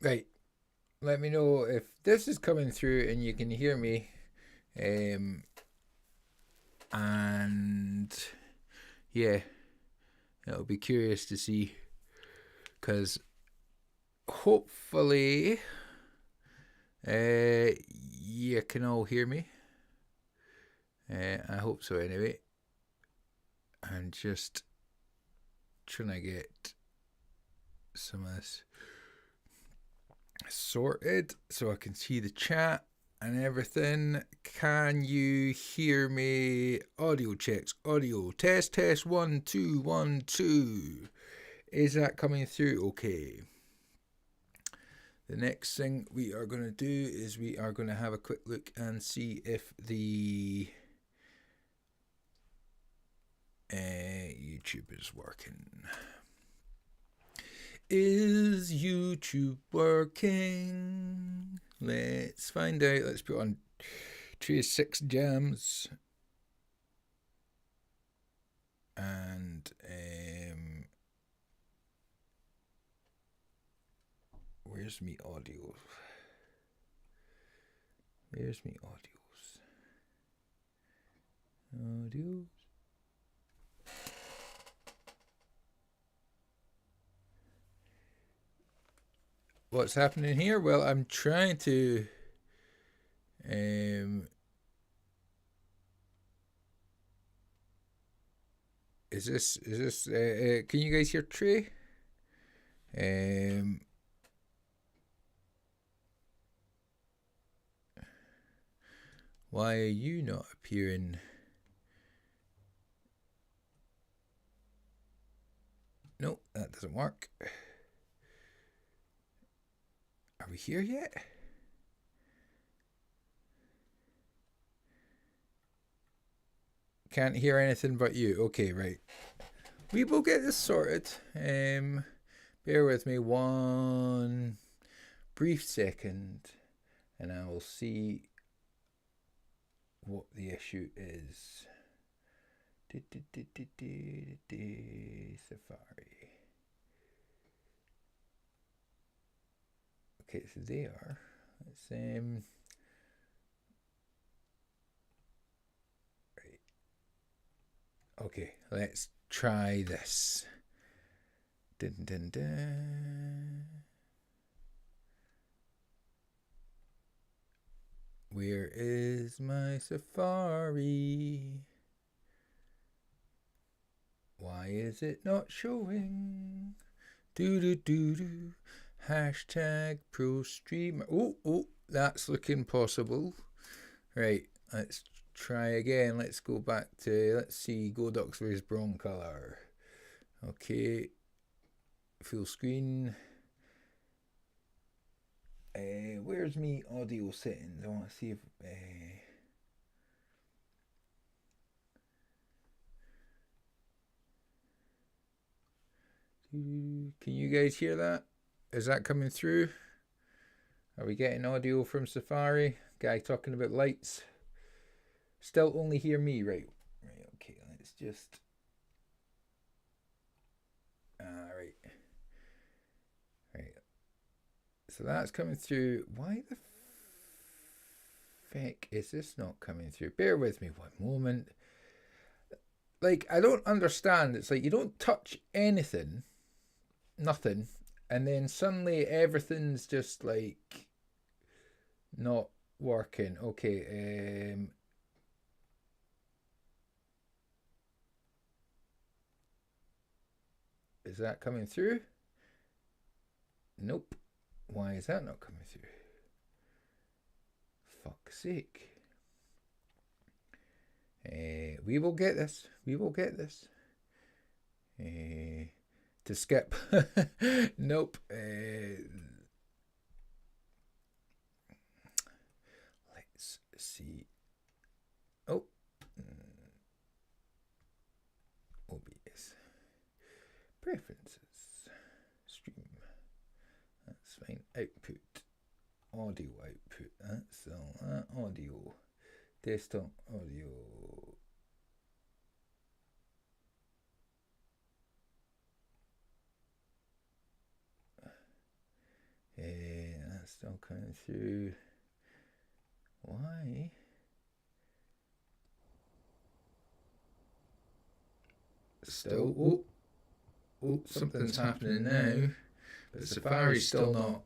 Right. Let me know if this is coming through and you can hear me. Um, and yeah, it'll be curious to see because hopefully you can all hear me. I hope so anyway. I'm just trying to get some of this sorted so I can see the chat and everything. Can you hear me? Audio checks. Audio test test 1 2 1 2. Is that coming through? Okay. The next thing we are going to do is we are going to have a quick look and see if the YouTube is working. Is YouTube working? Let's find out. Let's put on Tree 6 Jams. And where's me audio? Where's me audios? Audios. What's happening here? Well, I'm trying to is this can you guys hear Trey? Why are you not appearing? No, that doesn't work. Are we here yet? Can't hear anything but you. Okay, right. We will get this sorted. Bear with me one brief second and I will see what the issue is. Safari. Okay, so they are. Let's right. Okay, let's try this. Dun, dun, dun. Where is my Safari? Why is it not showing? Do do do do. Hashtag pro streamer. Oh, that's looking possible. Right, let's try again. Let's go back to, let's see, Godox vs Broncolor. Okay, full screen. Where's me audio settings? I want to see if. Can you guys hear that? Is that coming through? Are we getting audio from Safari? Guy talking about lights. Still only hear me, right? Right, okay, let's just. Right. Right. So that's coming through. Why the feck is this not coming through? Bear with me one moment. Like, I don't understand. It's like you don't touch anything, nothing, and then suddenly everything's just like not working. Okay, is that coming through? Nope. Why is that not coming through? Fuck's sake. We will get this. We will get this. To skip. Nope. Let's see. Oh. OBS. Preferences. Stream. That's fine. Output. Audio output. That's all that. Audio. Desktop audio. Still coming through. Why? Still. Oh, something's happening now. But Safari's still not.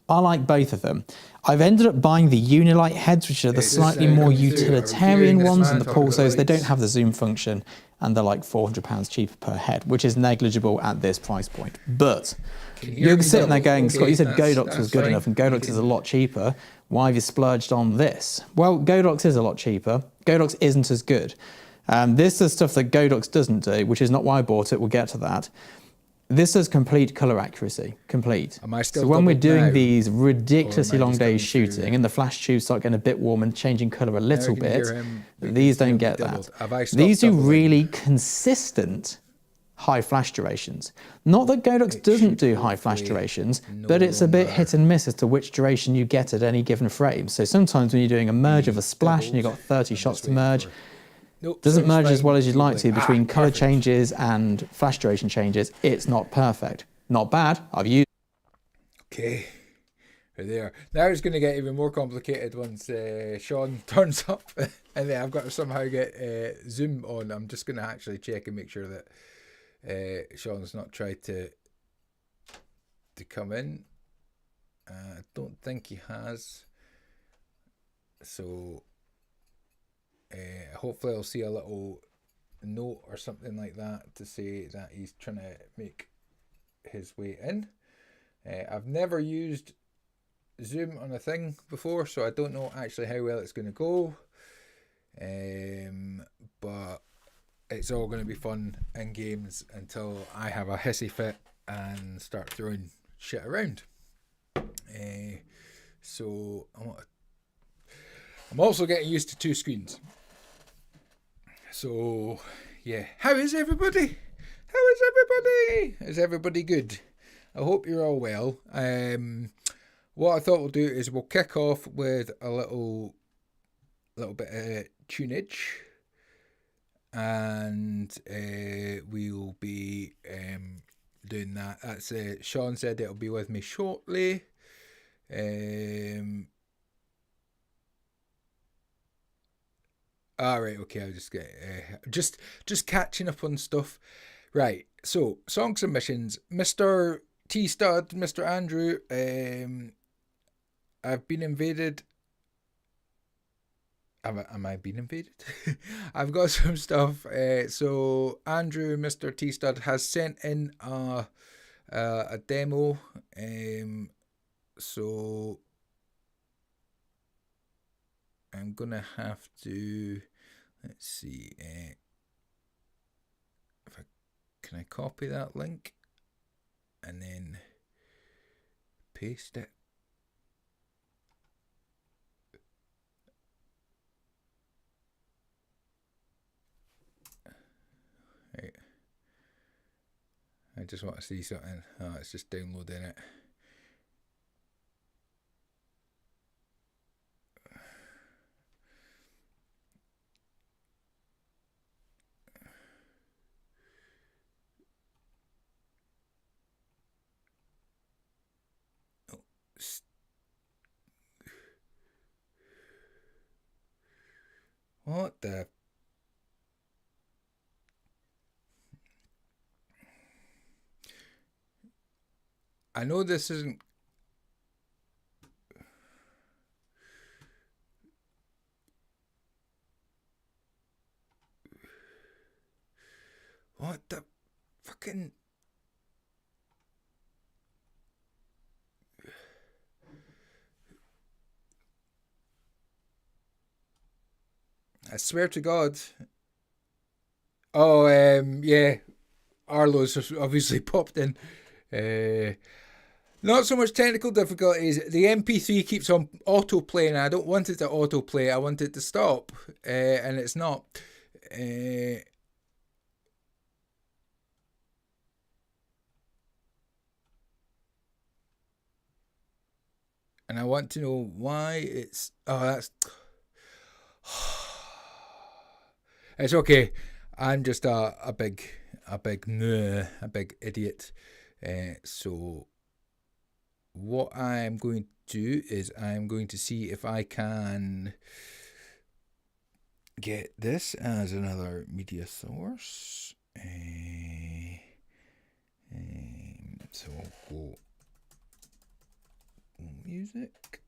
I like both of them. I've ended up buying the Unilight heads, which are the slightly more utilitarian ones, and the Pulsos, they don't have the zoom function, and they're like £400 cheaper per head, which is negligible at this price point. But you're sitting there going, Scott, you said Godox was good enough, and Godox is a lot cheaper. Why have you splurged on this? Well, Godox is a lot cheaper. Godox isn't as good. This is stuff that Godox doesn't do, which is not why I bought it. We'll get to that. This has complete colour accuracy, complete. So when we're doing these ridiculously long days shooting and the flash tubes start getting a bit warm and changing colour a little bit, these don't get that. These do really consistent high flash durations. Not that Godox doesn't do high flash durations, but it's a bit hit and miss as to which duration you get at any given frame. So sometimes when you're doing a merge of a splash and you've got 30 shots to merge, doesn't merge as well as you'd like to between colour changes and flash duration changes. It's not perfect. Not bad. I've used. Okay, right there. Now it's going to get even more complicated once Sean turns up, and then I've got to somehow get zoom on. I'm just going to actually check and make sure that Sean's not tried to come in. I don't think he has. So. Hopefully I'll see a little note or something like that to say that he's trying to make his way in. I've never used Zoom on a thing before, so I don't know actually how well it's going to go. But it's all going to be fun in games until I have a hissy fit and start throwing shit around. So I'm also getting used to two screens. So, yeah. How is everybody? Is everybody good? I hope you're all well. What I thought we'll do is we'll kick off with a little bit of tunage. And we'll be doing that. That's Sean said it'll be with me shortly. All right, okay. I'll just get just catching up on stuff. Right. So song submissions, Mr. T Stud, Mr. Andrew. I've been invaded. Am I being invaded? I've got some stuff. So Andrew, Mr. T Stud, has sent in a demo. So I'm gonna have to, let's see, can I copy that link and then paste it? Right. I just want to see something. Oh, it's just downloading it. What the? I know this isn't. What the fucking. I swear to God. Oh, yeah. Arlo's obviously popped in. Not so much technical difficulties. The MP3 keeps on auto-playing. I don't want it to auto-play. I want it to stop. And it's not. And I want to know why it's... Oh, that's... It's okay. I'm just a big a big idiot. So what I'm going to do is I'm going to see if I can get this as another media source. So we'll music.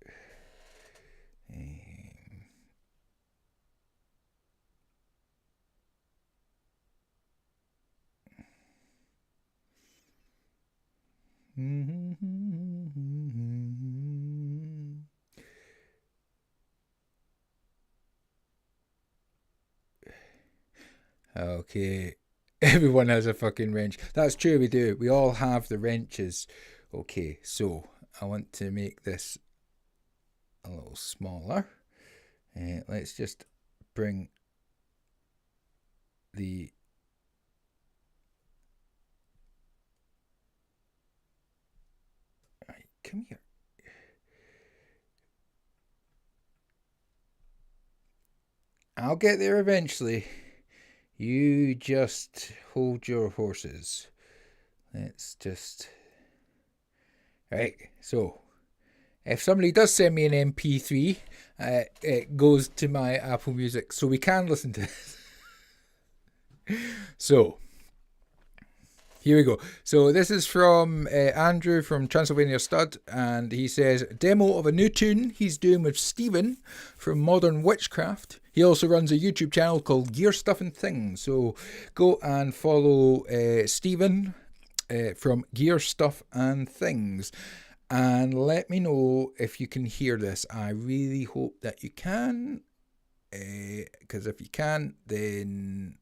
Okay. Everyone has a fucking wrench. That's true, we do. We all have the wrenches. Okay, so I want to make this a little smaller. Let's just bring the... Right, come here. I'll get there eventually. You just hold your horses. Let's just... Right, so if somebody does send me an MP3, it goes to my Apple Music, so we can listen to this. So, here we go. So this is from Andrew from Transylvania Stud, and he says, demo of a new tune he's doing with Stephen from Modern Witchcraft. He also runs a YouTube channel called Gear Stuff and Things. So go and follow Stephen from Gear Stuff and Things. And let me know if you can hear this. I really hope that you can. Because if you can, then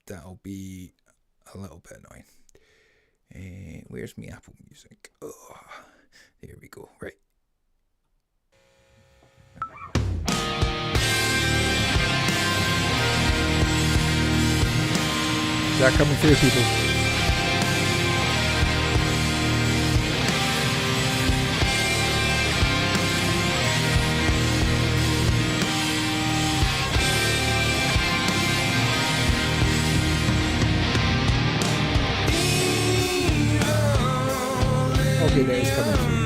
that'll be a little bit annoying. Where's my Apple Music? Oh, there we go. Right. Is that coming through, people? Okay, that is coming through.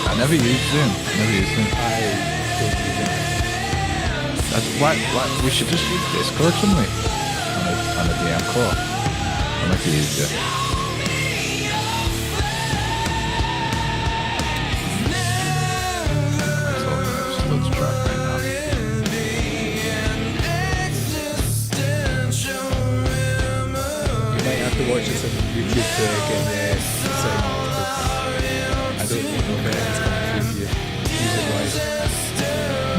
I never used Zoom. I don't use it. That's why we should just use Discord, shouldn't we? On a DM call. That might be easier. That's all. Just loads of track right now. You might have to watch this on YouTube to get the sound. I don't know if it's coming through to you, music-wise.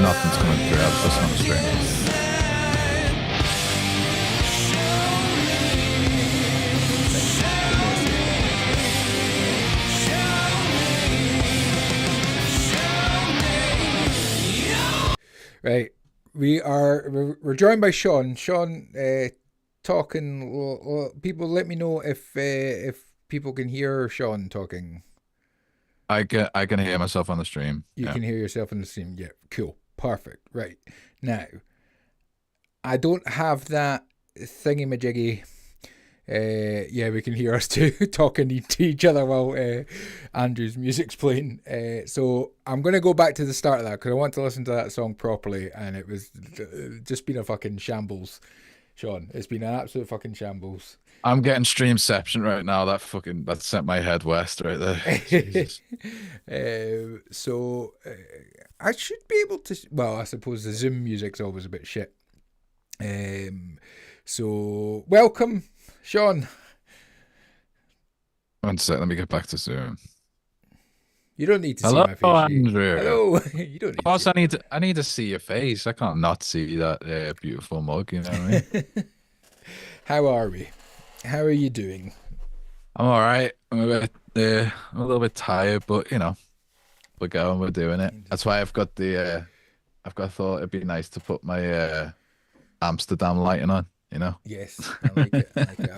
Nothing's coming through. That's not strange. Right, we're joined by Sean. Sean, talking. People, let me know if people can hear Sean talking. I can hear myself on the stream. You can hear yourself on the stream. Yeah, cool, perfect. Right now, I don't have that thingy-majiggy Yeah, we can hear us two talking to each other while Andrew's music's playing. So I'm going to go back to the start of that because I want to listen to that song properly, and it was just been a fucking shambles, Sean. It's been an absolute fucking shambles. I'm getting streamception right now. That sent my head west right there. Jesus. So I should be able to. Well, I suppose the Zoom music's always a bit shit. So welcome, Sean. One sec, let me get back to Zoom. You don't need to Hello, see my face. Andrew. Hello. You don't need. Of course, I need to see your face. I can't not see that beautiful mug. You know what I mean? How are we? How are you doing? I'm all right. I'm a little bit tired, but you know, we're going. We're doing it. That's why I've got thought it'd be nice to put my Amsterdam lighting on. You know. Yes, I like it. I like it.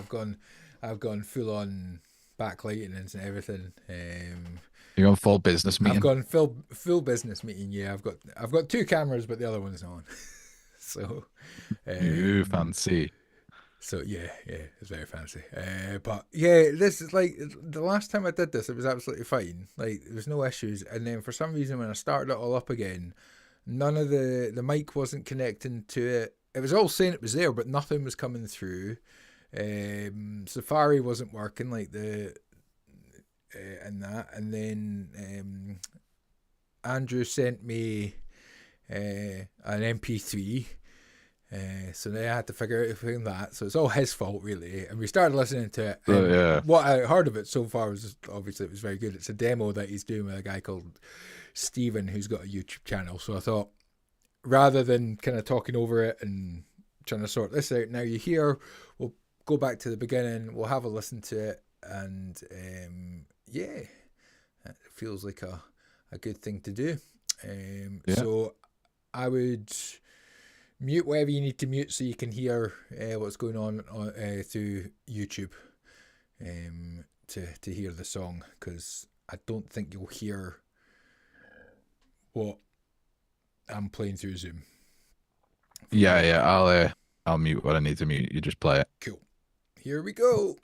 I've gone full on backlighting and everything. You're on full business meeting. I've gone full business meeting. Yeah, I've got two cameras, but the other one's on. So, you fancy. So yeah, it's very fancy. But yeah, this is like the last time I did this, it was absolutely fine. Like there was no issues, and then for some reason when I started it all up again, none of the mic wasn't connecting to it. It was all saying it was there, but nothing was coming through. Safari wasn't working, like and that, and then Andrew sent me an MP3. So then I had to figure out that. So it's all his fault, really. And we started listening to it. Yeah. What I heard of it so far was just, obviously it was very good. It's a demo that he's doing with a guy called Steven, who's got a YouTube channel. So I thought, rather than kind of talking over it and trying to sort this out, now you're here, we'll go back to the beginning, we'll have a listen to it, and yeah, it feels like a good thing to do. So I would mute whatever you need to mute so you can hear what's going on through YouTube to hear the song, because I don't think you'll hear what I'm playing through Zoom. Yeah. I'll mute what I need to mute. You just play it. Cool. Here we go.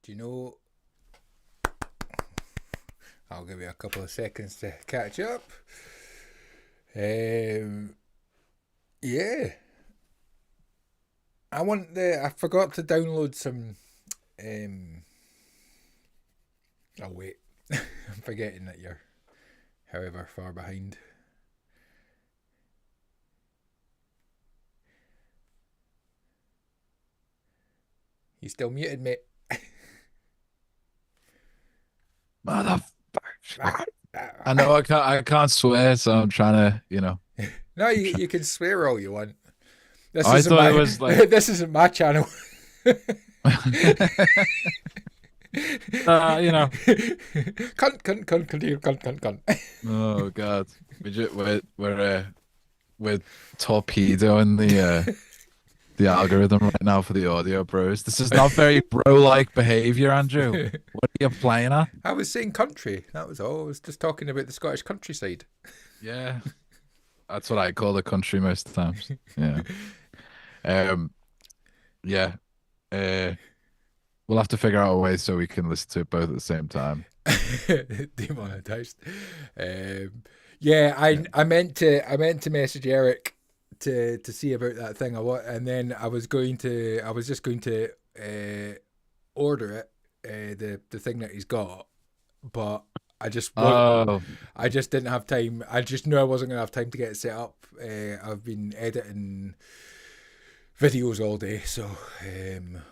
Do you know? I'll give you a couple of seconds to catch up. Yeah. I forgot to download some. Oh wait, I'm forgetting that you're however far behind. You still muted, mate. Motherfucker. I know I can't swear, so I'm trying to, No, you can swear all you want. I thought it was like this isn't my channel. Cunt. Oh God, we're torpedoing the algorithm right now for the audio bros. This is not very bro-like behavior, Andrew. What are you playing at? I was saying country. That was all. I was just talking about the Scottish countryside. Yeah, that's what I call the country most times. Yeah. Yeah. We'll have to figure out a way so we can listen to it both at the same time. Demonetized. Yeah, I meant to message Eric to see about that thing and then I was just going to order it, the thing that he's got, but I just didn't have time. I just knew I wasn't gonna have time to get it set up. I've been editing videos all day, so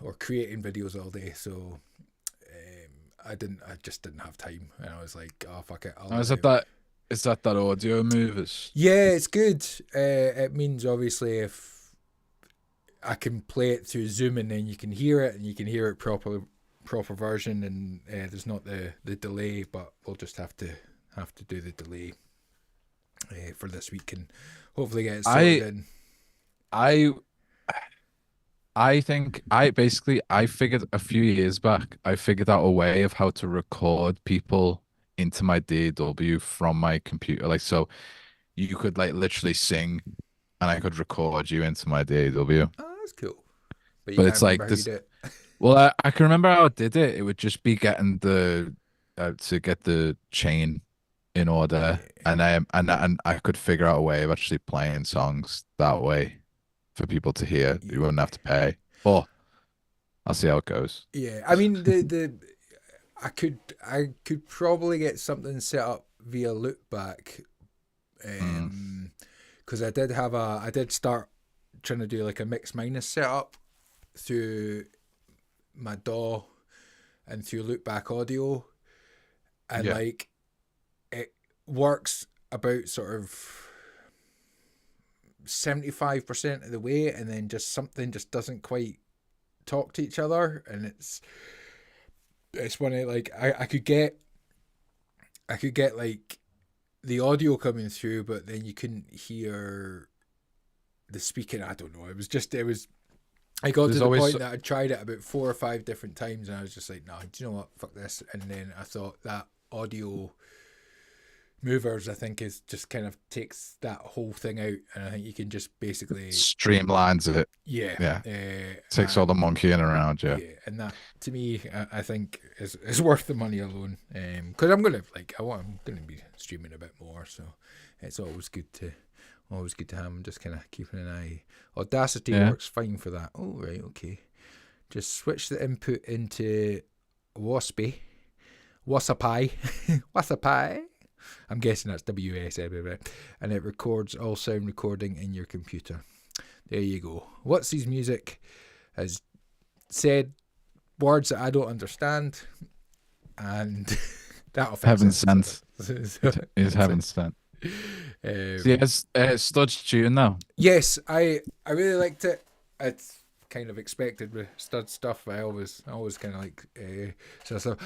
or creating videos all day, so I just didn't have time, and I was like, oh fuck it. Is that audio move? Yeah, it's good. It means obviously if I can play it through Zoom and then you can hear it and you can hear it proper version, and there's not the delay, but we'll just have to do the delay for this week and hopefully get it sorted in. I think I figured a few years back, I figured out a way of how to record people into my DAW from my computer. Like, so you could like literally sing and I could record you into my DAW. Oh, that's cool. But it's like this. Well, I can remember how I did it. It would just be getting to get the chain in order, and I could figure out a way of actually playing songs that way for people to hear. You wouldn't have to pay. But I'll see how it goes. Yeah, I mean I could probably get something set up via loopback, because I did start trying to do like a mix minus setup through my DAW and through loopback audio, and like it works about sort of 75% of the way, and then just something just doesn't quite talk to each other, and it's one of like I could get like the audio coming through, but then you couldn't hear the speaking. I don't know. I got to the point that I tried it about 4 or 5 different times, and I was just like, nah, do you know what? Fuck this. And then I thought that audio movers, I think, is just kind of takes that whole thing out, and I think you can just basically streamlines it. Yeah. Takes all the monkeying around, yeah. And that to me, I think is worth the money alone. Because I'm gonna be streaming a bit more, so it's always good to have. I'm just kind of keeping an eye. Audacity works fine for that. Oh right, okay. Just switch the input into Wasapi. I'm guessing that's WS, and it records all sound recording in your computer. There you go. What's These Music has said words that I don't understand, and that affects Heaven sent. Is heaven sent. Yes, Stud's tune now. Yes, I really liked it. It's kind of expected with Stud stuff. I always kind of like so.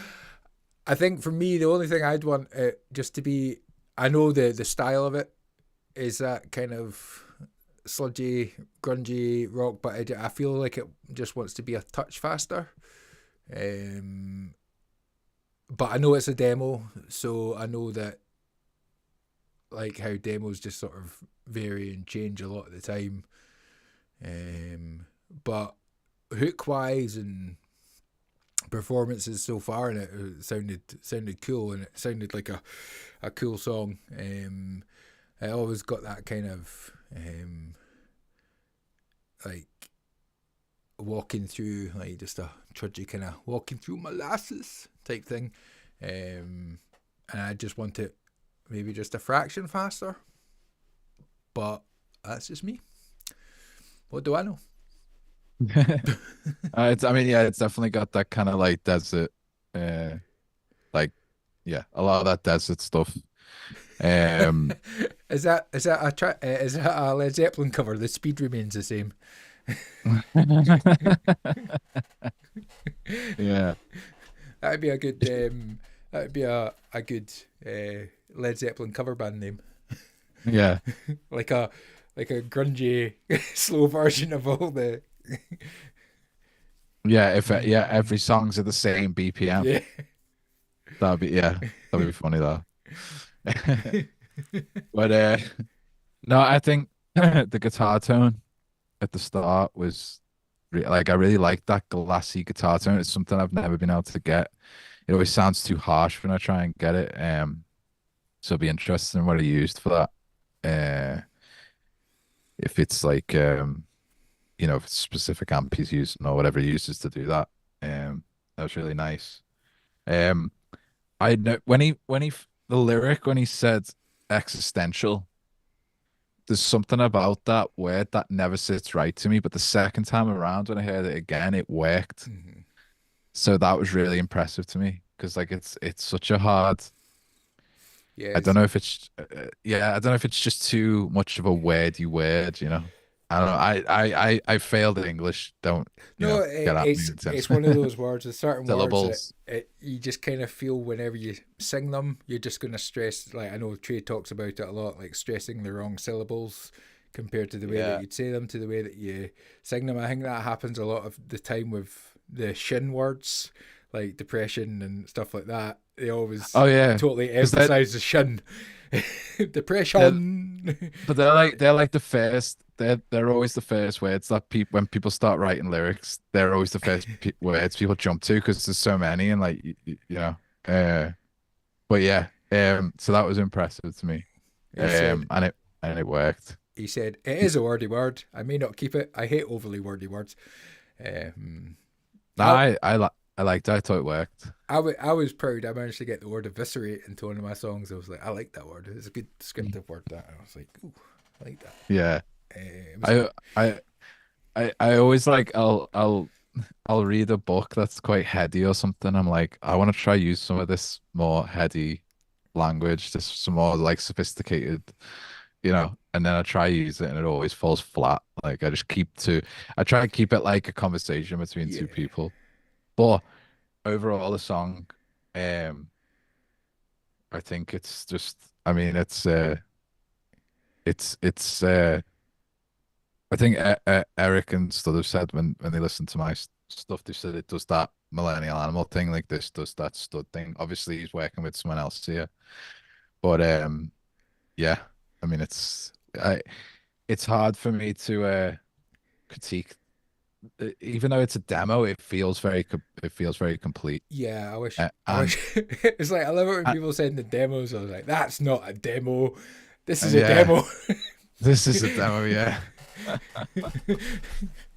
I think for me, the only thing I'd want it just to be, I know the style of it is that kind of sludgy, grungy rock, but I feel like it just wants to be a touch faster. But I know it's a demo, so I know that like how demos just sort of vary and change a lot of the time. But hook wise and performances so far, and it sounded cool, and it sounded like a cool song. I always got that kind of like walking through, like just a trudgy kind of walking through molasses type thing, and I just want it maybe just a fraction faster, but that's just me. What do I know? I mean, yeah, it's definitely got that kind of like desert, like, yeah, a lot of that desert stuff. Is that is that a Led Zeppelin cover? The speed remains the same. Yeah, That'd be a good that'd be a good Led Zeppelin cover band name. yeah, like a grungy slow version of all the yeah. If yeah, every song's at the same BPM, yeah. that'd be funny though. But no, I think the guitar tone at the start was like I really like that glassy guitar tone. It's something I've never been able to get. It always sounds too harsh when I try and get it. So it'd be interesting what he used for that. If it's like if it's specific amp he's using or whatever he uses to do that. That was really nice. Um, I know the lyric when he said existential, there's something about that word that never sits right to me. But the second time around when I heard it again, it worked. Mm-hmm. So that was really impressive to me because like it's such a hard. Yeah, I don't know if it's yeah, I don't know if it's just too much of a wordy word, you know. I don't know. I failed at English. Don't no, get at me it's in terms one of those words. There's certain words that syllables. you just kind of feel whenever you sing them, you're just going to stress. Like I know Trey talks about it a lot, like stressing the wrong syllables compared to the way that Yeah. you'd say them to the way that you sing them. I think that happens a lot of the time with the shin words, like depression and stuff like that. They always Oh yeah, totally because that emphasize the shin. they're Depression. but they're like the first. They're always the first words that people when people start writing lyrics. They're always the first words people jump to because there's so many and like you know. Uh, but yeah. So that was impressive to me. He said, And it worked. it is a wordy word. I may not keep it. I hate overly wordy words. Um, No, I, I liked it. I thought it worked. I was proud. I managed to get the word eviscerate into one of my songs. I was like, I like that word. It's a good descriptive word. That I was like, ooh, I like that. Yeah. It was I good. I I always like I'll read a book that's quite heady or something. I'm like, I want to try use some of this more heady language, just some more like sophisticated, and then I try use it and it always falls flat. Like I try to keep it like a conversation between Yeah, two people. But overall the song, um, I think it's just I mean it's I think Eric and Stud have said when they listen to my stuff, they said it does that millennial animal thing, like this does that Stud thing. Obviously, he's working with someone else here, but yeah. I mean, it's hard for me to critique, even though it's a demo. It feels very complete. yeah. Uh, I and wish. It's like I love it when and, people send the demos. I was like, that's not a demo. This is and a yeah, demo. this is a demo. Yeah,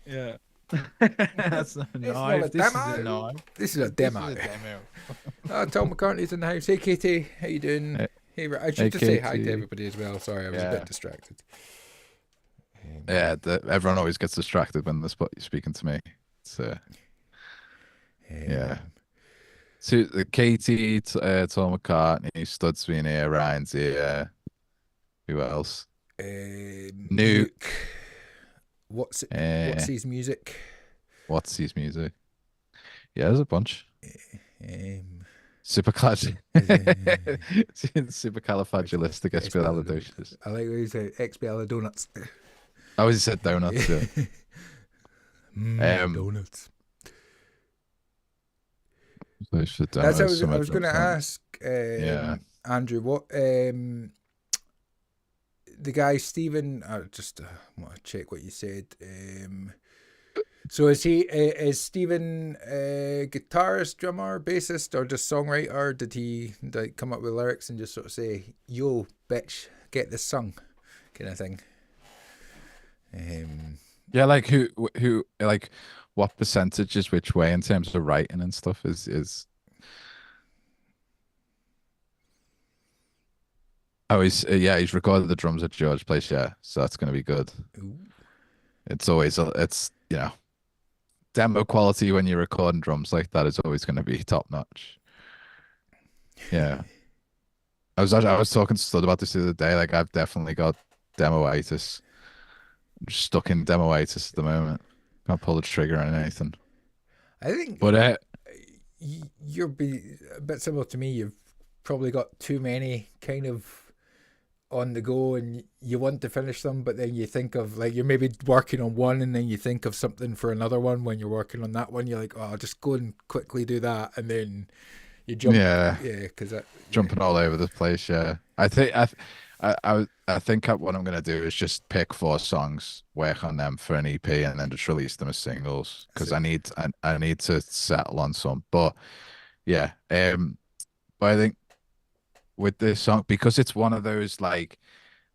yeah. That's a It's not a knife. This is a demo. knife. This is a This is demo. a demo. Tom McCartney's in the house. Hey, Katie. How you doing? Hey, Hey, I hey, should just say hi to Katie. everybody as well. Sorry, I was a bit Yeah. distracted. Yeah, everyone always gets distracted when they're speaking to me. So yeah. Um, So Katie, Tom McCartney, Stud's been here, Ryan's here. Who else? Nuke. Nuke. What's Uh, his music? what's his music? Yeah, there's a bunch. Um, Superclad. Expialidocious. Supercalifragilisticexpialidocious. I like these Expialidocious. I always said donuts. Yeah. Donuts. So should That's demo what some I was going to songs. ask Yeah. Andrew. What the guy Stephen? I just want to check what you said. So is Stephen guitarist, drummer, bassist, or just songwriter? Did he like come up with lyrics and just sort of say, "Yo, bitch, get this sung," kind of thing? Um, Yeah, like who like what percentage is which way in terms of writing and stuff is oh yeah, he's recorded the drums at George Place, yeah, so that's gonna be good. ooh, It's always it's demo quality when you're recording drums like that is always gonna be top notch. Yeah. I was talking to Stud about this the other day. Like I've definitely got demoitis. I'm just stuck in demoitis at the moment. Can't pull the trigger on anything. I think But you're a bit similar to me. You've probably got too many kind of on the go, and you want to finish them, but then you think of like you're maybe working on one, and then you think of something for another one. When you're working on that one, you're like, oh, I'll just go and quickly do that, and then you jump. yeah, Yeah, because that. Yeah, jumping all over the place. Yeah, I think what I'm gonna do is just pick 4 songs, work on them for an EP, and then just release them as singles that's because it. I need to settle on some. But yeah, but I think with this song because it's one of those like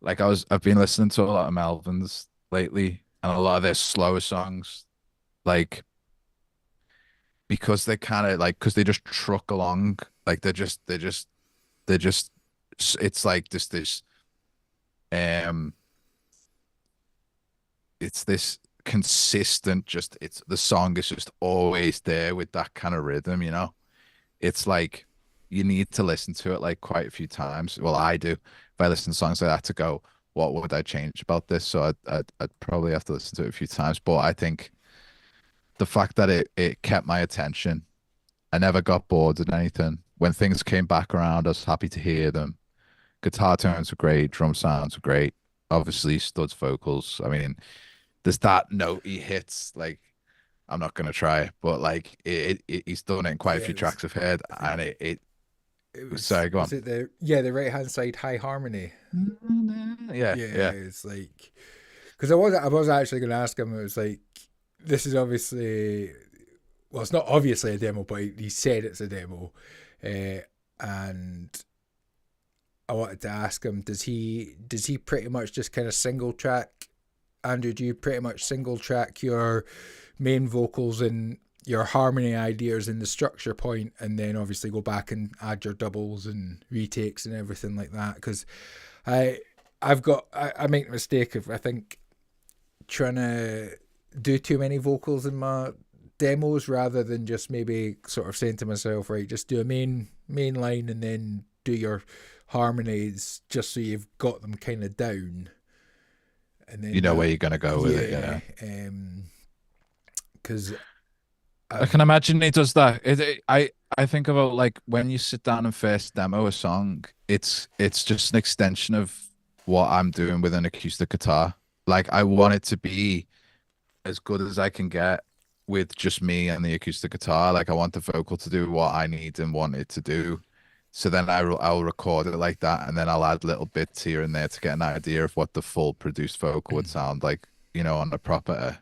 I've been listening to a lot of Melvins lately and a lot of their slower songs like because they kind of like because they just truck along like they're just it's like this um it's this consistent just it's the song is just always there with that kind of rhythm, you know. It's like you need to listen to it like quite a few times. Well, I do. If I listen to songs like that to go, what would I change about this? So I'd probably have to listen to it a few times. But I think the fact that it kept my attention, I never got bored of anything. When things came back around, I was happy to hear them. Guitar tones were great, drum sounds were great. Obviously, Stud's vocals. I mean, there's that note he hits. Like, I'm not gonna try, but like he's done it in quite a Yeah, few it was. tracks I've heard, I think and it it was. sorry, go Was on. it the right hand side high harmony? Yeah, Yeah, yeah, it's like because I was actually going to ask him. It was like this is obviously well, it's not obviously a demo, but he said it's a demo, and I wanted to ask him, does he pretty much just kind of single track? Andrew, do you pretty much single track your main vocals and your harmony ideas in the structure point, and then obviously go back and add your doubles and retakes and everything like that? Because I I make the mistake of I think trying to do too many vocals in my demos rather than just maybe sort of saying to myself, right, just do a main line and then do your harmonies just so you've got them kind of down, and you then know that, where you're gonna go with it. yeah, Yeah, because I I've can imagine he does that. I think about like when you sit down and first demo a song, it's just an extension of what I'm doing with an acoustic guitar. Like I want it to be as good as I can get with just me and the acoustic guitar. Like I want the vocal to do what I need and want it to do. So then I'll record it like that, and then I'll add little bits here and there to get an idea of what the full produced vocal would sound like, on a proper,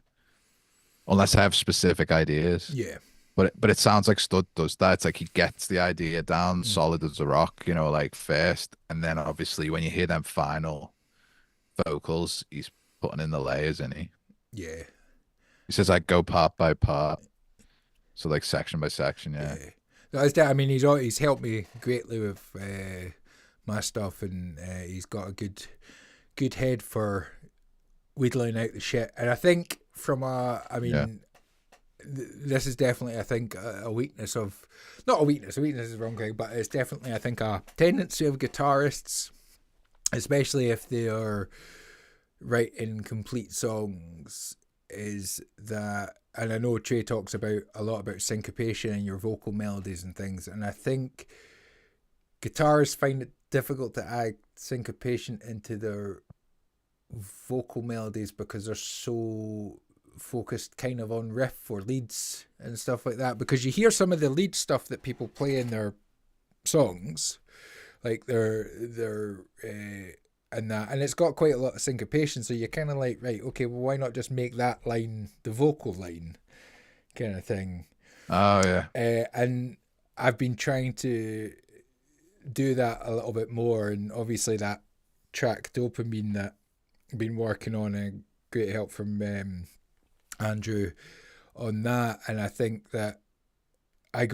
unless I have specific ideas. yeah. But it sounds like Stud does that. It's like he gets the idea down Mm, solid as a rock, like first, and then obviously when you hear them final vocals, he's putting in the layers, and yeah, he says like go part by part, so like section by section, yeah, yeah. No, I mean, he's helped me greatly with my stuff, and he's got a good head for wheedling out the shit. And I think I yeah, mean, this is definitely, I think, a weakness of, not a weakness. A weakness is the wrong thing, but it's definitely, I think, a tendency of guitarists, especially if they are writing complete songs, is that, and I know Trey talks about a lot about syncopation and your vocal melodies and things, and I think guitarists find it difficult to add syncopation into their vocal melodies because they're so focused kind of on riff or leads and stuff like that, because you hear some of the lead stuff that people play in their songs, like their and that, and it's got quite a lot of syncopation. So you're kind of like, right, okay, well, why not just make that line the vocal line, kind of thing. Oh yeah. And I've been trying to do that a little bit more, and obviously that track Dopamine that I've been working on, and great help from Andrew on that. And I think that I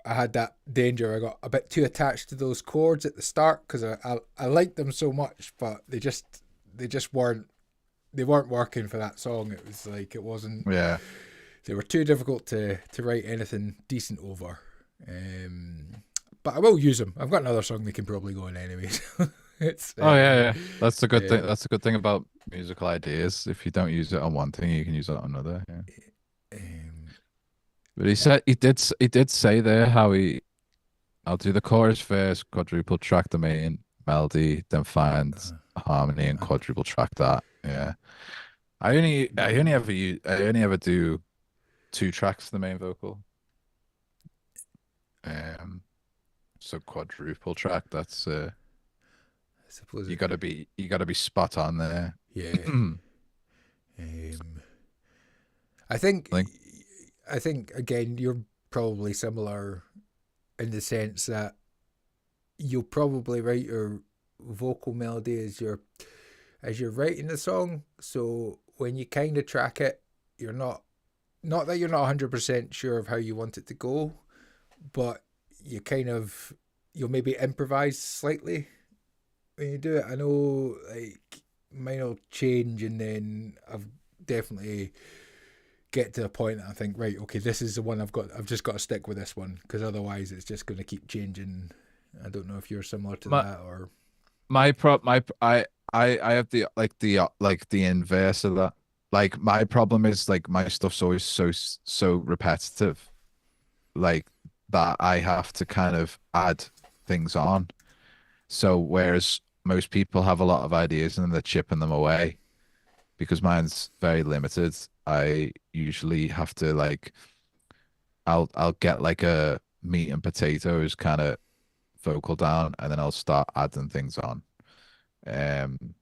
had that danger. I got a bit too attached to those chords at the start because I liked them so much, but they just weren't working for that song. It was like it wasn't. Yeah. They were too difficult to write anything decent over. But I will use them. I've got another song they can probably go on anyway. It's yeah. That's the good thing. That's the good thing about musical ideas. If you don't use it on one thing, you can use it on another. Yeah. But he did say there how I'll do the chorus first, quadruple track the main melody, then find harmony and quadruple track that. Yeah. I only ever do 2 tracks to the main vocal. So quadruple track, that's I suppose you gotta be spot on there. Yeah. I think again you're probably similar in the sense that you'll probably write your vocal melody as you're writing the song. So when you kind of track it, you're not that you're not 100% sure of how you want it to go, but you'll maybe improvise slightly when you do it. I know like mine will change, and then I've definitely get to a point that I think, right, okay, this is the one I've just got to stick with this one, because otherwise it's just going to keep changing. I don't know if you're similar to that or I have the inverse of that. Like my problem is like my stuff's always so repetitive, like that I have to kind of add things on. So whereas most people have a lot of ideas and they're chipping them away, because mine's very limited, I usually have to like I'll get like a meat and potatoes kind of vocal down, and then I'll start adding things on. And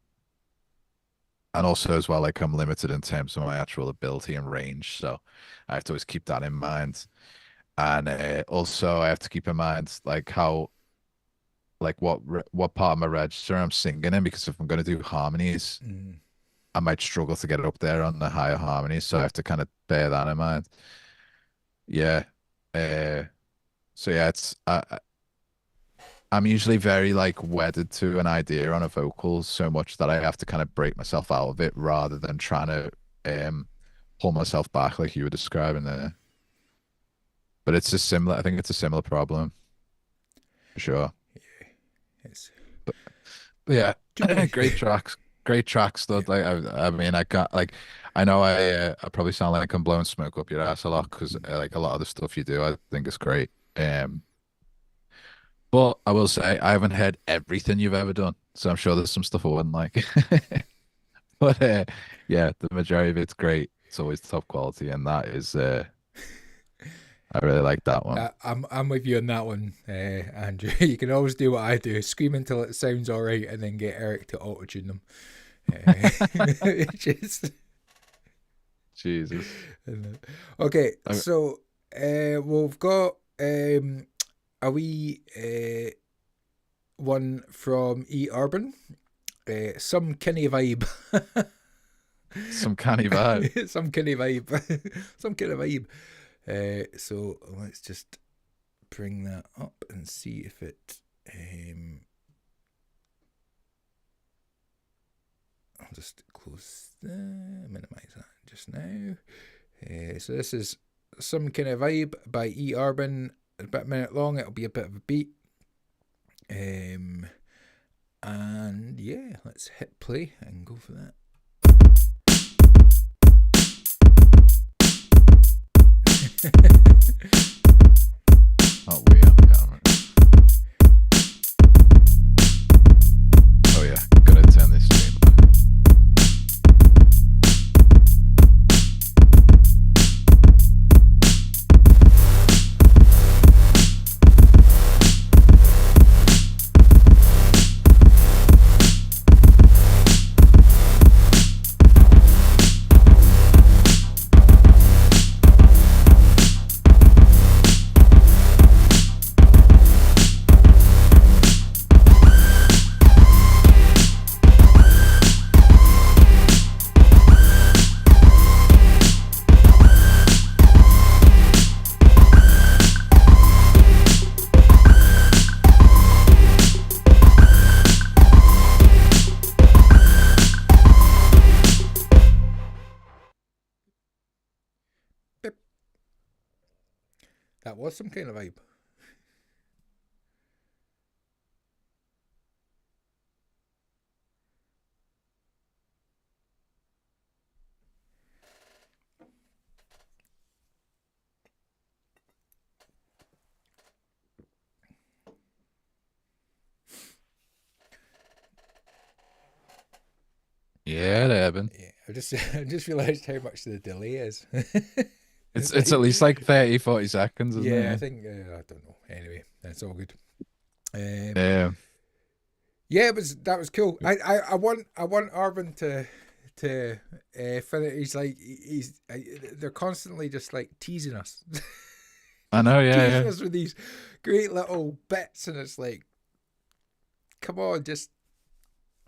also as well, like I'm limited in terms of my actual ability and range, so I have to always keep that in mind. And also I have to keep in mind like how like what part of my register I'm singing in, because if I'm going to do harmonies, I might struggle to get it up there on the higher harmonies, so I have to kind of bear that in mind. Yeah. So yeah, I'm usually very like wedded to an idea on a vocal so much that I have to kind of break myself out of it rather than trying to pull myself back like you were describing there. But I think it's a similar problem. For sure. Yes. But yeah, great tracks though. Like I mean, I got like, I know I probably sound like I'm blowing smoke up your ass a lot, because like a lot of the stuff you do, I think is great. But I will say I haven't heard everything you've ever done, so I'm sure there's some stuff I wouldn't like. But yeah, the majority of it's great. It's always top quality, and that is I really like that one. I'm with you on that one, Andrew. You can always do what I do: scream until it sounds all right, and then get Eric to auto-tune them. Just... Jesus. Okay, so we've got a wee one from E Urban. Some kinny vibe. Some canny vibe. Some kinny vibe. Some kind of vibe. So let's just bring that up and see if it I'll just minimize that just now. So this is Some Kind of Vibe by E Urban. About a minute long. It'll be a bit of a beat. And yeah, let's hit play and go for that. Oh, way on the camera. Oh yeah, gotta turn this stream back. That was some kind of vibe. Yeah, they have been. Yeah, I just realised how much the delay is. It's It's at like, least like 30, 40 seconds, isn't yeah, I it? think I don't know. Anyway, that's all good. Um, Yeah. yeah, it was that was cool. I want Arvin to finish. He's like they're constantly just like teasing us, I know, yeah, teasing yeah. us with these great little bits, and it's like, come on, just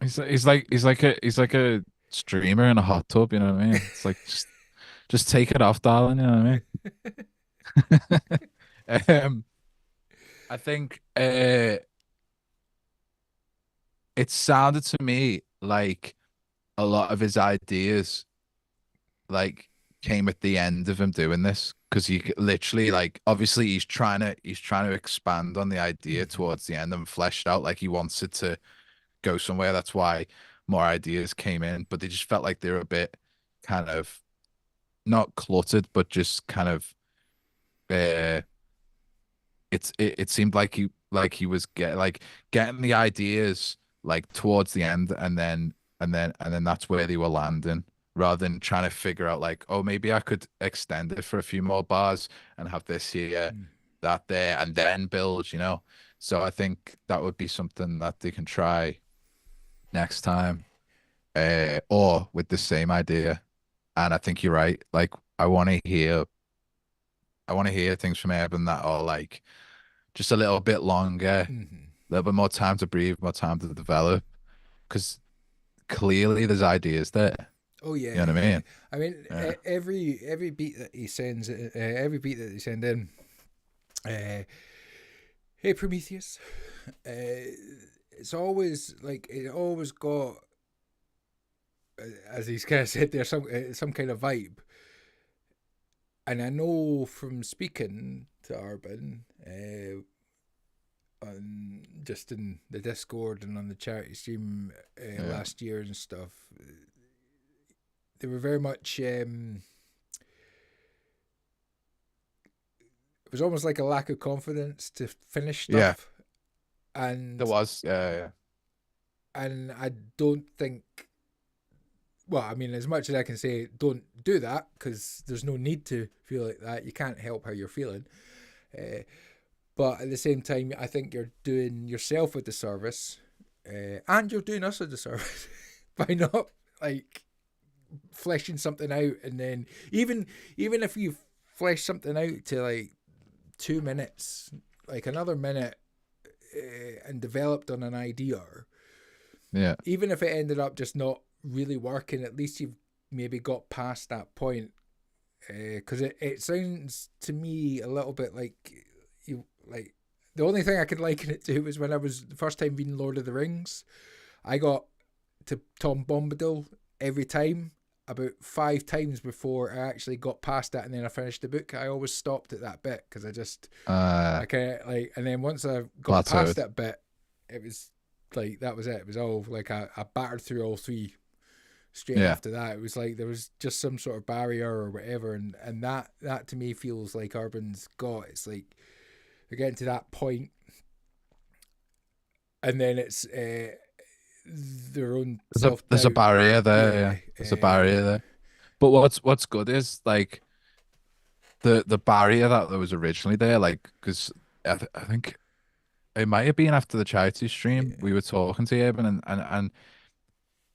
He's like a streamer in a hot tub, you know what I mean? It's like just take it off, darling, you know what I mean? I think it sounded to me like a lot of his ideas like came at the end of him doing this because he literally like obviously he's trying to expand on the idea Mhm. towards the end and flesh it out like he wants it to go somewhere. That's why more ideas came in, but they just felt like they were a bit kind of not cluttered, but just kind of uh it seemed like he was getting the ideas like towards the end and then that's where they were landing rather than trying to figure out like, oh, maybe I could extend it for a few more bars and have this here, Mm. that there, and then build, you know. So I think that would be something that they can try next time, or with the same idea. And I think you're right. Like I want to hear things from Eben that are like just a little bit longer, Mhm. a little bit more time to breathe, more time to develop. Because clearly there's ideas there. Oh yeah, You know what I yeah. mean? I mean, Yeah. every beat that he sends, every beat that they send in, uh, hey Prometheus, it's always like it always got, as he's kind of said there, some kind of vibe. And I know from speaking to Urban, on just in the Discord and on the charity stream Yeah. last year and stuff, they were very much. It was almost like a lack of confidence to finish Yeah. stuff, There and was. Yeah. Yeah. I don't think. Well, I mean, as much as I can say, don't do that because there's no need to feel like that. You can't help how you're feeling. Uh, but at the same time, I think you're doing yourself a disservice, and you're doing us a disservice by not like fleshing something out, and then even if you flesh something out to like 2 minutes, like another minute, and developed on an idea, Yeah. even if it ended up just not really working, at least you've maybe got past that point. Because it sounds to me a little bit like you like the only thing I could liken it to was when I was the first time reading Lord of the Rings. I got to Tom Bombadil every time about 5 times before I actually got past that, and then I finished the book. I always stopped at that bit because Uh, I kind of like, and then once I got past Plateaued. that bit, it was like that was it. It was all like I battered through all three straight Yeah. after that. It was like there was just some sort of barrier or whatever, and that to me feels like Urban's got. It's like they're getting to that point, and then it's their own self There's a doubt. barrier there. Yeah, Yeah. There's a barrier there. But what's good is like the barrier that there was originally there, like because I think it might have been after the charity stream yeah, we were talking to Eben and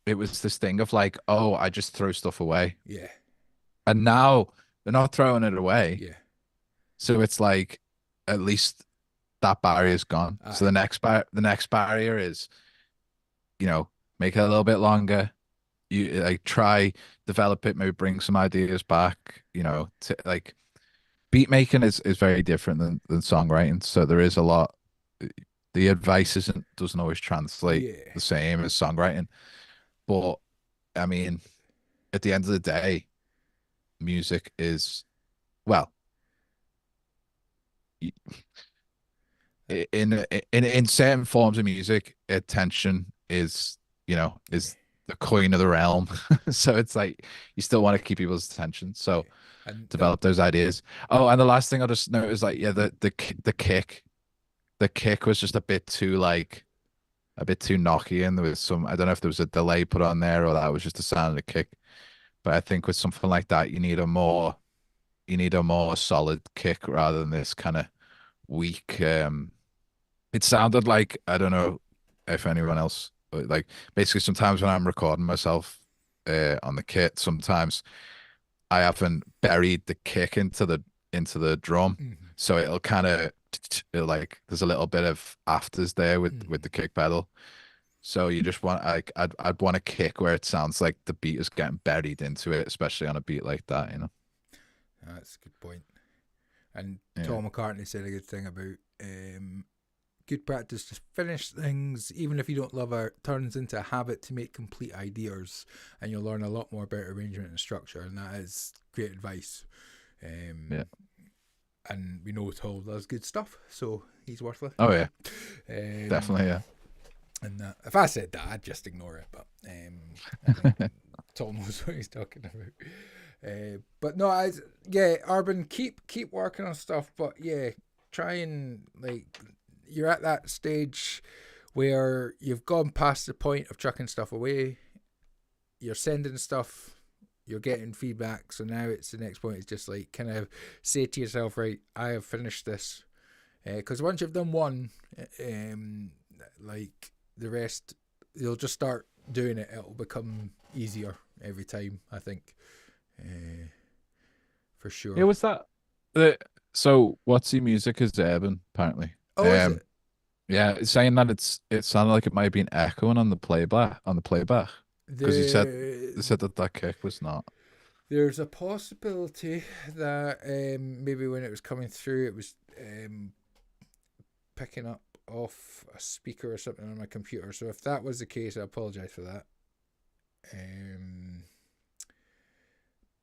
it was this thing of like, oh, I just throw stuff away. yeah, And now they're not throwing it away. yeah. So it's like at least that barrier's gone. So Aye, the next barrier is, you know, make it a little bit longer. You like try develop it, maybe bring some ideas back, you know, to, like beat making is very different than songwriting. So there is a lot the advice doesn't always translate yeah. the same as songwriting. But I mean, at the end of the day, music is well, in certain forms of music, attention is, is the coin of the realm. So it's like you still want to keep people's attention. So And develop those ideas. Oh, and the last thing I'll just note is like, yeah, the kick was just a bit too like a bit too knocky, and there was some, I don't know if there was a delay put on there or that was just the sound of the kick. But I think with something like that, you need a more solid kick rather than this kind of weak. It sounded like, I don't know if anyone else, like basically sometimes when I'm recording myself on the kit, sometimes I haven't buried the kick into the drum, mhm, so it'll kind of like there's a little bit of afters there with mhm. the kick pedal. So you just want, like, I'd want a kick where it sounds like the beat is getting buried into it, especially on a beat like that, you know. That's a good point. And Yeah. Paul McCartney said a good thing about good practice to finish things, even if you don't love it, turns into a habit to make complete ideas, and you'll learn a lot more about arrangement and structure. And that is great advice. Yeah. And we know Tom does good stuff, so he's worth listening Oh yeah, to. definitely. Yeah. And if I said that, I'd just ignore it. But I think Tom knows what he's talking about. But no, yeah, Urban, keep working on stuff. But yeah, try and like you're at that stage where you've gone past the point of chucking stuff away. You're sending stuff. You're getting feedback. So now it's the next point is just like kind of say to yourself, right, I have finished this. Because once you've done one, like the rest, you'll just start doing it. It'll become easier every time, I think. For Yeah, sure. what's that? So what's the music is urban, apparently. Oh, is it? Yeah, it's saying that it sounded like it might have been echoing on the playback, because he said they The said that that kick was not. There's a possibility that maybe when it was coming through, it was picking up off a speaker or something on my computer. So if that was the case, I apologize for that.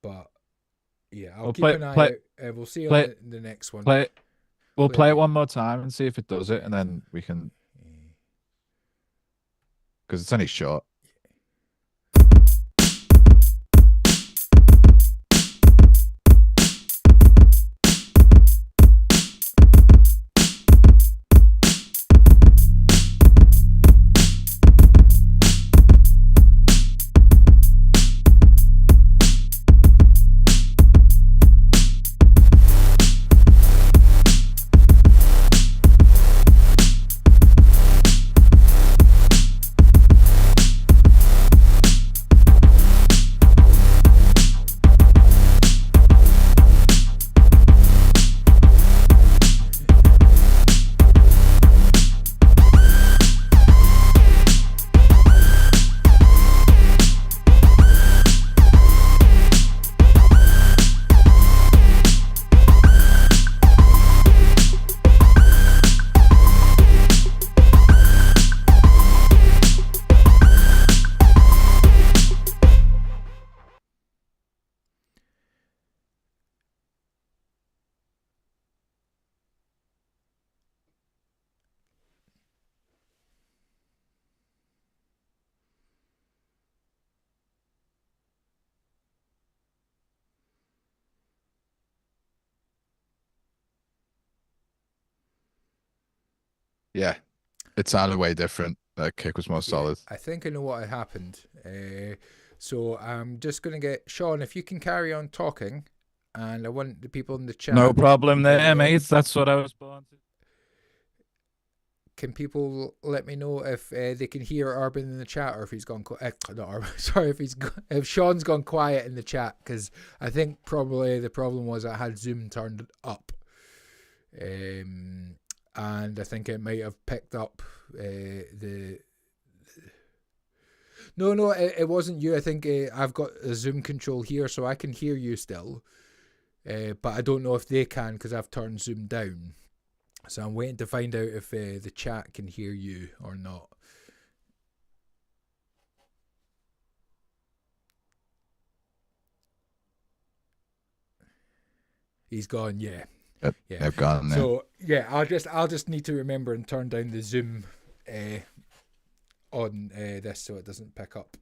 But yeah, I'll Well, keep an eye out. We'll see on play the next one. play. We'll Play it play it again. one more time and see if it does it, and then we can, because it's only short. Yeah, it sounded way different. That kick was more Yeah, solid. I think I know what had happened. So I'm just going to get Sean, if you can carry on talking, and I want the people in the No chat. problem there, mate. That's what I was born to. Can people let me know if they can hear Urban in the chat, or if he's gone not Urban, sorry, if Sean's gone quiet in the chat, because I think probably the problem was I had Zoom turned up, and I think it might have picked up the. No, it wasn't you. I think I've got a Zoom control here, so I can hear you still, but I don't know if they can because I've turned Zoom down. So I'm waiting to find out if the chat can hear you or not. He's gone, yeah. Yeah. They've gone there. So yeah, I'll just need to remember and turn down the zoom on this so it doesn't pick up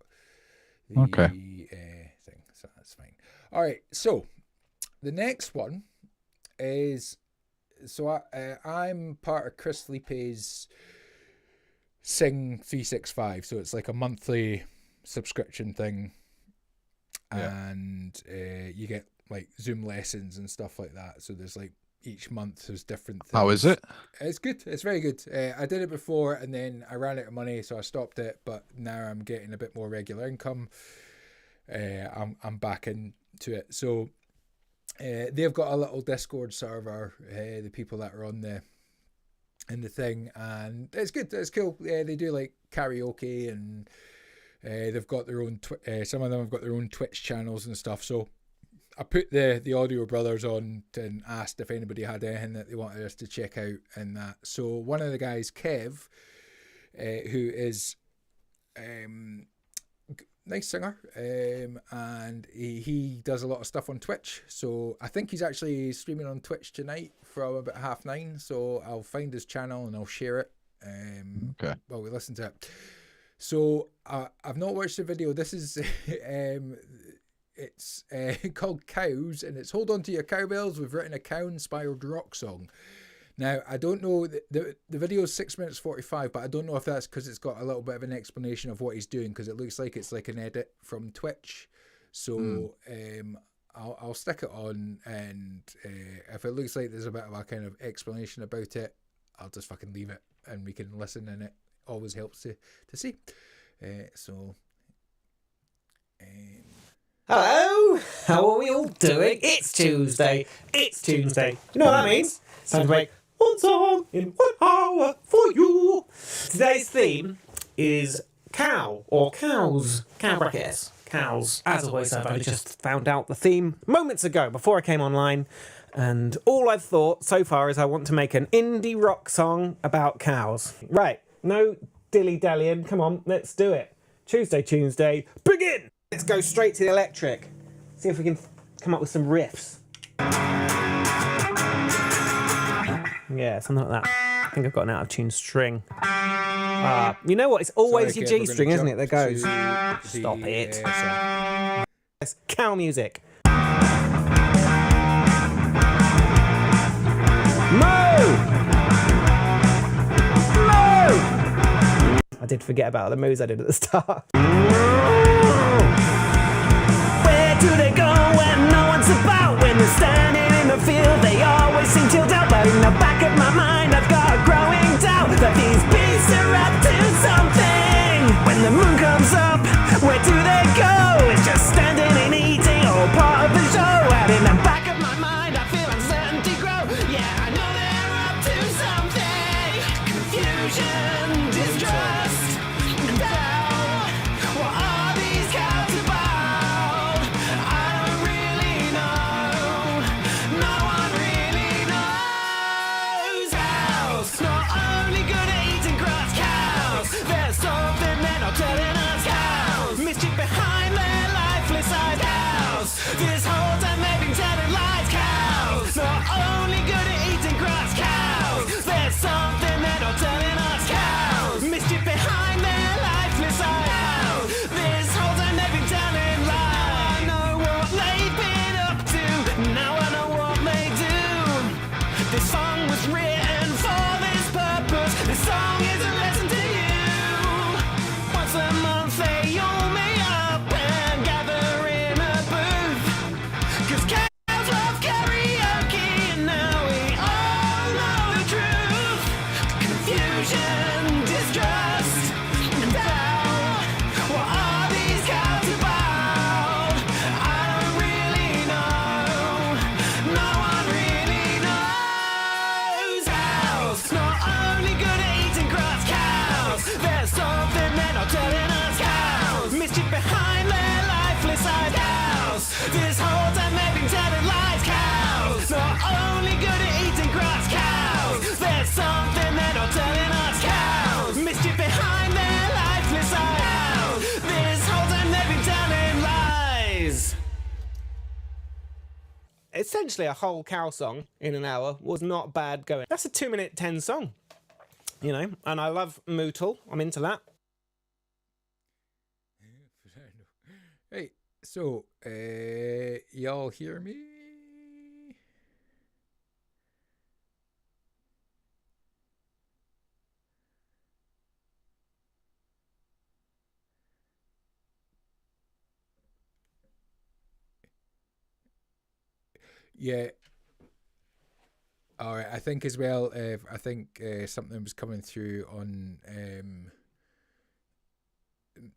the thing. So that's fine. All right. So the next one is I'm part of Chris Leepe's Sing 365. So it's like a monthly subscription thing, and you get like Zoom lessons and stuff like that. So there's like each month there's different things. How is it? It's good. It's very good. I did it before and then I ran out of money, so I stopped it. But now I'm getting a bit more regular income. I'm back into it. So they've got a little Discord server. The people that are on in the thing, and it's good. It's cool. They do like karaoke, and they've got their own. Some of them have got their own Twitch channels and stuff. So I put the Audio Brothers on and asked if anybody had anything that they wanted us to check out and that. So one of the guys, Kev, who is nice singer, and he does a lot of stuff on Twitch. So I think he's actually streaming on Twitch tonight from about 9:30. So I'll find his channel and I'll share it. Okay. While we listen to it. So I've not watched the video. This is it's called Cows, and it's Hold On To Your Cowbells. We've written a cow-inspired rock song. Now, I don't know, the video is 6 minutes 45, but I don't know if that's because it's got a little bit of an explanation of what he's doing, because it looks like it's like an edit from Twitch. So I'll stick it on, and if it looks like there's a bit of a kind of explanation about it, I'll just fucking leave it, and we can listen, and it always helps to see. Hello, how are we all doing? It's Tuesday. It's Tuesday. You know what that means? It's time to make one song in 1 hour for you. Today's theme is cow or cows. Cow brackets. Cows. As always, I've only just found out the theme moments ago before I came online. And all I've thought so far is I want to make an indie rock song about cows. Right, no dilly-dallying. Come on, let's do it. Tuesday, begin! Let's go straight to the electric. See if we can come up with some riffs. Yeah, something like that. I think I've got an out-of-tune string. You know what? It's always your G string, isn't it, that goes... Stop it. It's cow music. I did forget about the moves I did at the start. Where do they go when no one's about? When they're standing in the field, they always seem chilled out. But in the back of my mind, I've got a growing doubt that these beasts are up to something. When the moon comes up, where do they go? It's just standing and eating, all part of the show. And in the back of my mind, I feel uncertainty grow. Yeah, I know they're up to something. Confusion, distrust. This whole time they've been telling lies, cows. Not only good at eating grass, cows. There's something they're not telling us, cows. Mischief behind their lifeless eyes. This whole time they've been telling lies. I know what they've been up to. Now I know what they do. This song was written for this purpose. This song is a lesson to you. Once a month they all meet up and gather in a booth. 'Cause cows love karaoke, and now we all know the truth. Confusion, distrust, and doubt. What are these cows about? I don't really know. No one really knows. essentially a whole cow song in an hour was not bad going. That's a 2-minute 10 song, you know, and I love Mootle. I'm into that. Right, so y'all hear me? Yeah. All right. I think as well. I think something was coming through on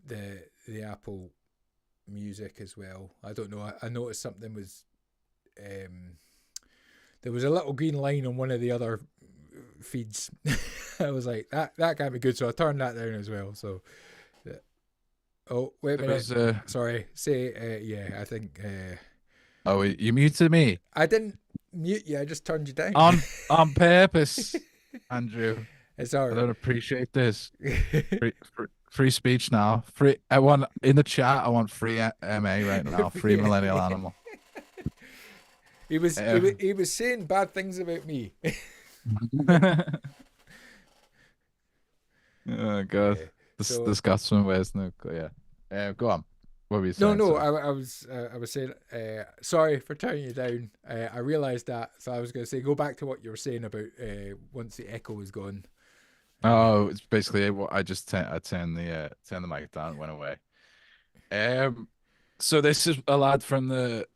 the Apple Music as well. I don't know. I noticed something was there was a little green line on one of the other feeds. I was like, that can't be good, so I turned that down as well. So, oh wait a minute. Sorry. Say yeah. I think. Oh, you muted me. I didn't mute you. I just turned you down on purpose, Andrew. It's all right. I don't appreciate this. Free speech now. I want in the chat. I want free MA right now. Free millennial animal. He was saying bad things about me. Oh god, this got some ways now. Yeah, go on. What were you saying? No. I was saying sorry for turning you down. I realised that, so I was going to say go back to what you were saying about once the echo was gone. Oh, it's basically what I just turned the mic down, and went away. So this is a lad from the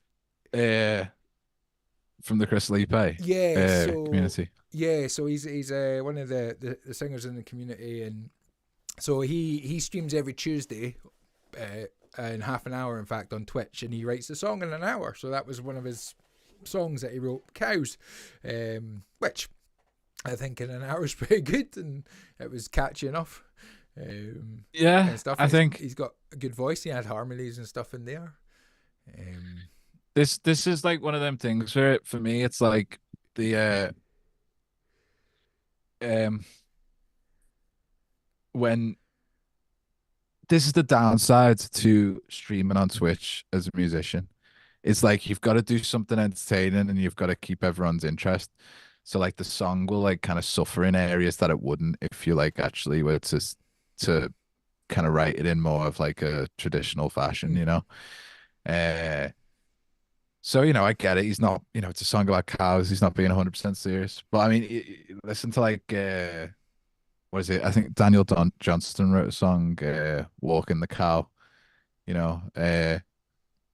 Chris Lee community. Yeah, so he's one of the singers in the community, and so he streams every Tuesday, in half an hour, in fact, on Twitch, and he writes a song in an hour. So that was one of his songs that he wrote, Cows, which I think in an hour is pretty good, and it was catchy enough. Yeah, and stuff. I think he's got a good voice. He had harmonies and stuff in there. This is like one of them things where for me it's like the when this is the downside to streaming on Twitch as a musician. It's like you've got to do something entertaining and you've got to keep everyone's interest. So like the song will like kind of suffer in areas that it wouldn't if you like actually were to kind of write it in more of like a traditional fashion, you know. So you know, I get it. He's not, you know, it's a song about cows. He's not being 100% serious. But I mean, listen to like what is it? I think Daniel Johnston wrote a song, "Walking the Cow." You know,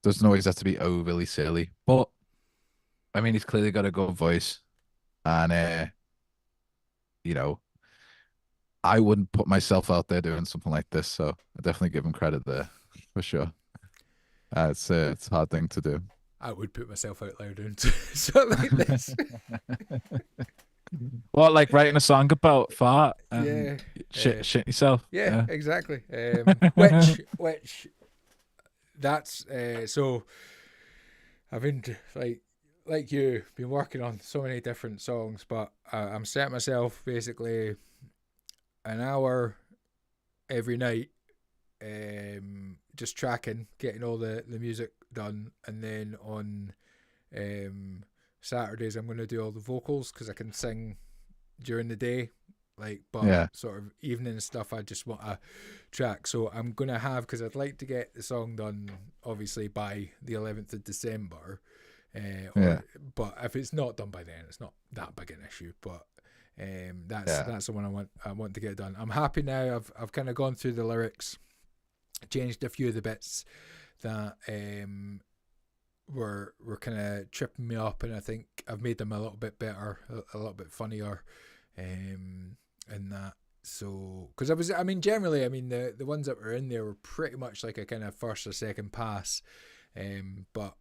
doesn't always have to be overly silly, but I mean, he's clearly got a good voice, and you know, I wouldn't put myself out there doing something like this, so I definitely give him credit there for sure. It's a hard thing to do. I would put myself out loud doing something like this. What, like writing a song about fart? Yeah, shit yourself. Yeah, exactly. Which that's so. I've been like you, been working on so many different songs, but I'm setting myself basically an hour every night, just tracking, getting all the music done, and then on Saturdays I'm going to do all the vocals because I can sing during the day, but sort of evening stuff I just want a track. So I'm going to have, because I'd like to get the song done obviously by the 11th of December, but if it's not done by then it's not that big an issue, but that's the one I want to get done. I'm happy now. I've kind of gone through the lyrics, changed a few of the bits that were kind of tripping me up, and I think I've made them a little bit better, a little bit funnier, and that. So because generally the ones that were in there were pretty much like a kind of first or second pass, but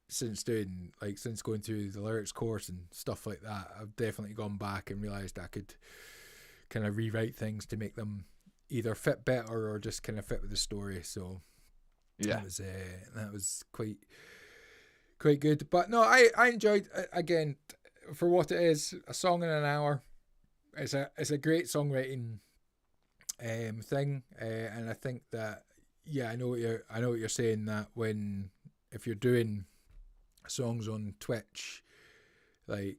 since going through the lyrics course and stuff like that, I've definitely gone back and realized I could kind of rewrite things to make them either fit better or just kind of fit with the story. So that was quite good. But no, I enjoyed, again, for what it is, a song in an hour. It's a great songwriting thing, and I think that I know what you're saying, that if you're doing songs on Twitch, like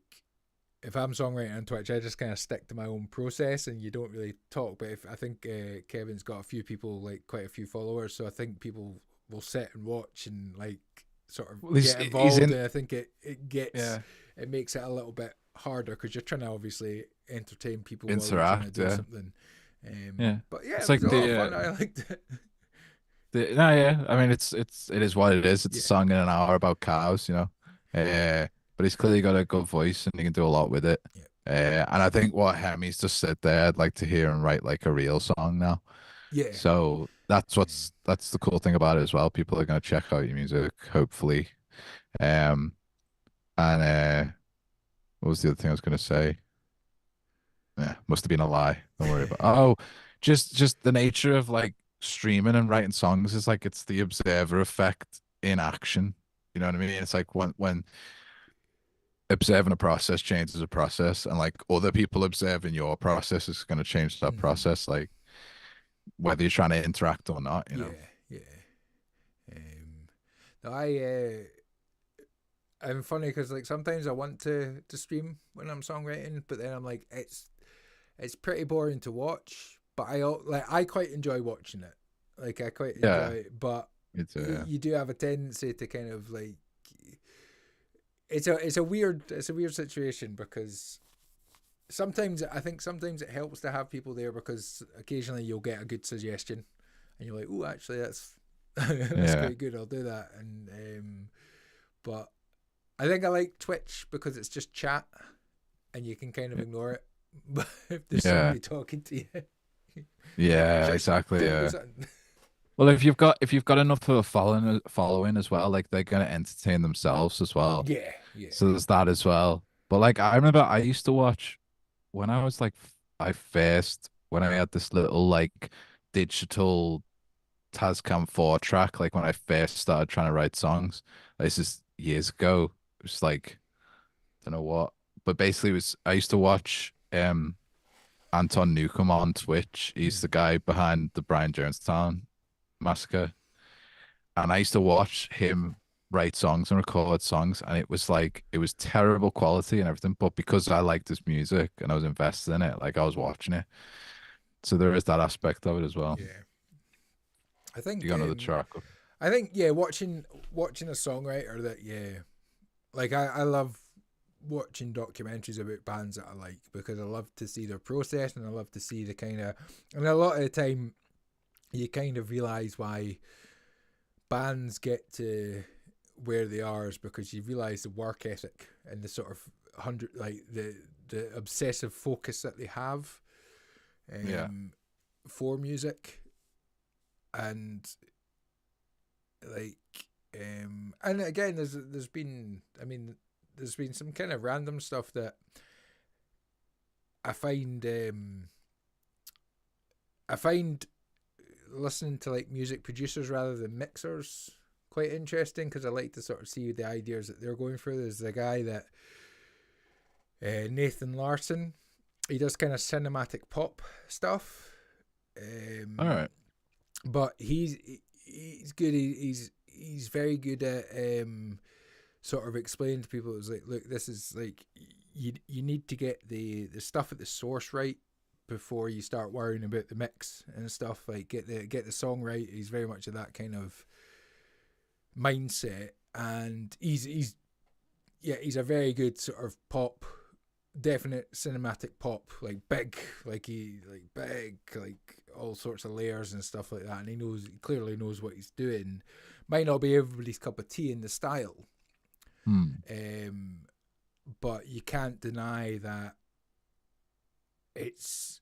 if I'm songwriting on Twitch, I just kind of stick to my own process, and you don't really talk. But if I think Kevin's got a few people, like quite a few followers, so I think people will sit and watch and like sort of Well, he's- get he's involved. in- And I think it gets Yeah. it makes it a little bit harder because you're trying to obviously entertain people while you're trying to Interact, do yeah. something. Yeah. But yeah, It's it was like a lot of the, fun. I liked it. No, yeah. I mean, it is what it is. It's Yeah. a song in an hour about cows, you know. But he's clearly got a good voice and he can do a lot with it. Yeah. And I think what Hemi's just said there, I'd like to hear him write like a real song now. Yeah. So that's the cool thing about it as well. People are going to check out your music, hopefully. Um, and what was the other thing I was going to say? Yeah, must have been a lie. Don't worry about. Oh, just the nature of like streaming and writing songs is like it's the observer effect in action. You know what I mean? It's like when observing a process changes a process, and like other people observing your process is going to change that process. Like whether you're trying to interact or not, you know. Yeah. No, I'm funny because like sometimes I want to stream when I'm songwriting, but then I'm like it's pretty boring to watch. But I quite enjoy watching it. Like I quite enjoy Yeah. it, but It's you do have a tendency to kind of like it's a weird situation because sometimes it helps to have people there because occasionally you'll get a good suggestion and you're like, oh, actually that's that's Yeah. quite good. I'll do that. And but I think I like Twitch because it's just chat and you can kind of ignore it. But if there's Yeah. somebody talking to you, Yeah, just exactly. do Yeah. something. Well, if you've got enough of a following as well, like they're gonna entertain themselves as well. Yeah. So there's that as well. But like I remember I used to watch when I was like I first when I had this little like digital Tascam 4 track, like when I first started trying to write songs. This is years ago. It was like don't know what. But basically it was I used to watch Anton Newcomb on Twitch. He's the guy behind the Brian Jonestown massacre. And I used to watch him write songs and record songs, and it was like it was terrible quality and everything. But because I liked his music and I was invested in it, like I was watching it. So there is that aspect of it as well. Yeah. I think You got another track. I think watching a songwriter that like I love watching documentaries about bands that I like because I love to see their process and I love to see the kind of, and a lot of the time you kind of realize why bands get to where they are is because you realize the work ethic and the sort of the obsessive focus that they have for music. And like and again there's been some kind of random stuff that I find listening to like music producers rather than mixers quite interesting because I like to sort of see the ideas that they're going through. There's the guy that Nathan Larson, he does kind of cinematic pop stuff. All right. But he's good. He's very good at sort of explaining to people. It's like, look, this is like you need to get the stuff at the source right before you start worrying about the mix and stuff. Like get the song right. He's very much of that kind of mindset, and he's a very good sort of pop, definite cinematic pop, like big, like all sorts of layers and stuff like that, and he clearly knows what he's doing. Might not be everybody's cup of tea in the style, but you can't deny that it's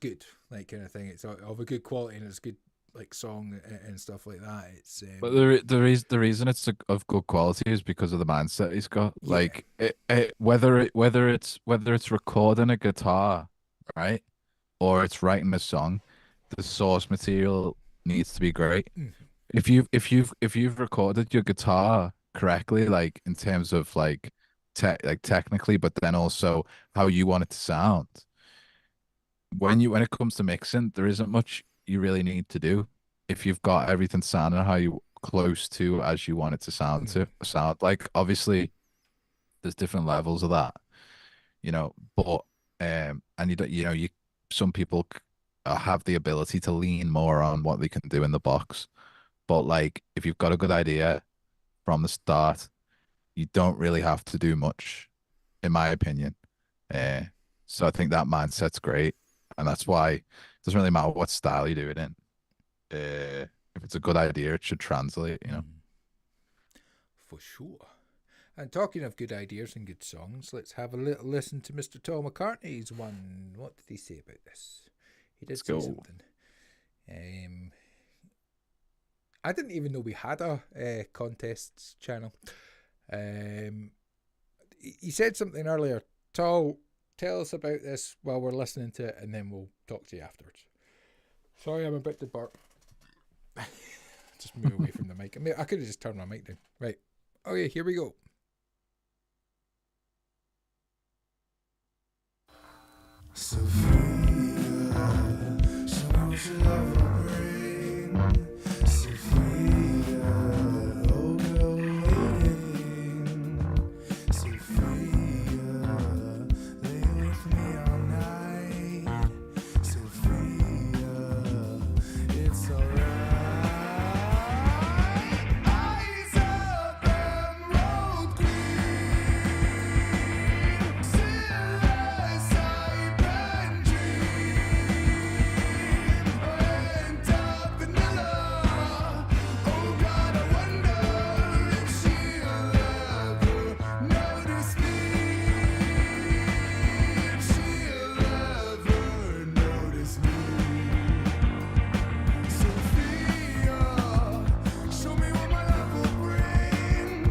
good, like kind of thing. It's of a good quality and it's good like song and stuff like that. It's But the reason it's of good quality is because of the mindset he's got. Yeah. Like whether it's recording a guitar, right, or it's writing a song, the source material needs to be great. If you've recorded your guitar correctly, like in terms of like technically, but then also how you want it to sound. When it comes to mixing, there isn't much you really need to do if you've got everything sounding how you close to as you want it to sound like. Obviously, there's different levels of that, but and you some people have the ability to lean more on what they can do in the box, but like if you've got a good idea from the start, you don't really have to do much, in my opinion. Uh, so I think that mindset's great, and that's why it doesn't really matter what style you do it in. If it's a good idea, it should translate. For sure. And talking of good ideas and good songs, let's have a little listen to Mr. Paul McCartney's one. What did he say about this? He did say something. I didn't even know we had a contests channel. He said something earlier. Tall, tell us about this while we're listening to it, and then we'll talk to you afterwards. Sorry, I'm a bit to burp. Just move away from the mic. I could have just turned my mic down. Right. Okay, here we go. Sophia, show me what your love will bring. Sophia, oh girl waiting. Sophia, lay with me all night. Sophia, it's alright. Eyes up emerald green, silhouettes I can dream, and dark vanilla. Oh God, I wonder if she'll ever notice me. If she'll ever notice me. Sophia, show me what my love will bring.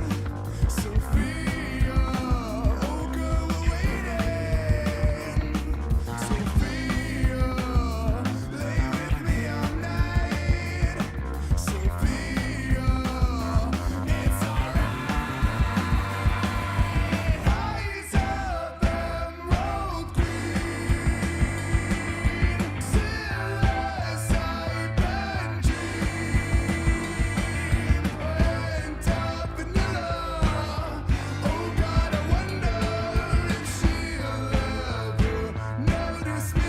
Sophia, oh girl, we're waiting. Sophia, lay with me all night. Sophia, it's alright. Eyes of emerald green, silhouettes I can dream, and dark vanilla. Oh God, I wonder if she'll ever notice me.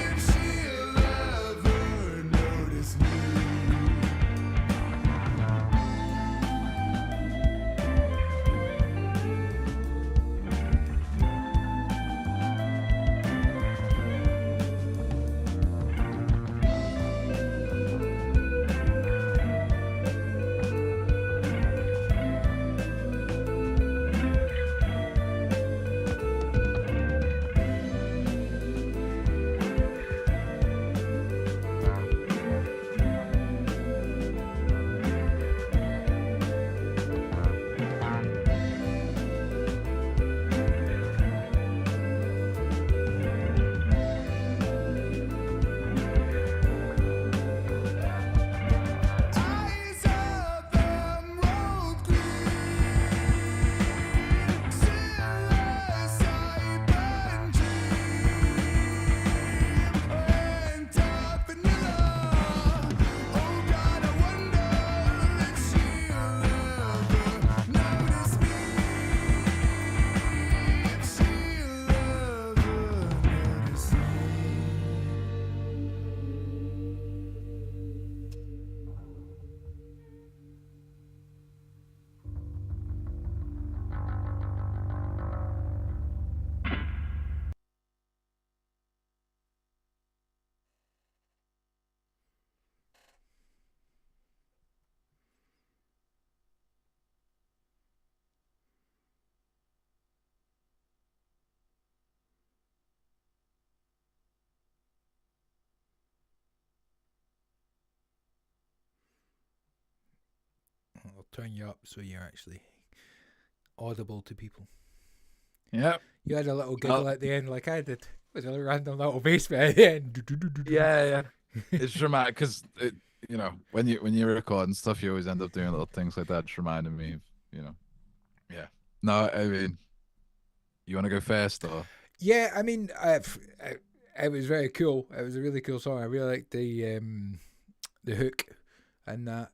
If she'll ever notice me. Eyes of emerald green, silhouettes I can dream, and dark vanilla. Oh God, I wonder if she'll ever notice me. If she'll ever notice me. I'll turn you up so you're actually audible to people. Yeah. You had a little giggle at the end, like I did. It was a random little bass bit at the end. Yeah. It's dramatic because when you're recording stuff, you always end up doing little things like that. Just reminded me of yeah. No, I mean, you want to go first or? Yeah, I mean, it was very cool. It was a really cool song. I really liked the hook. and that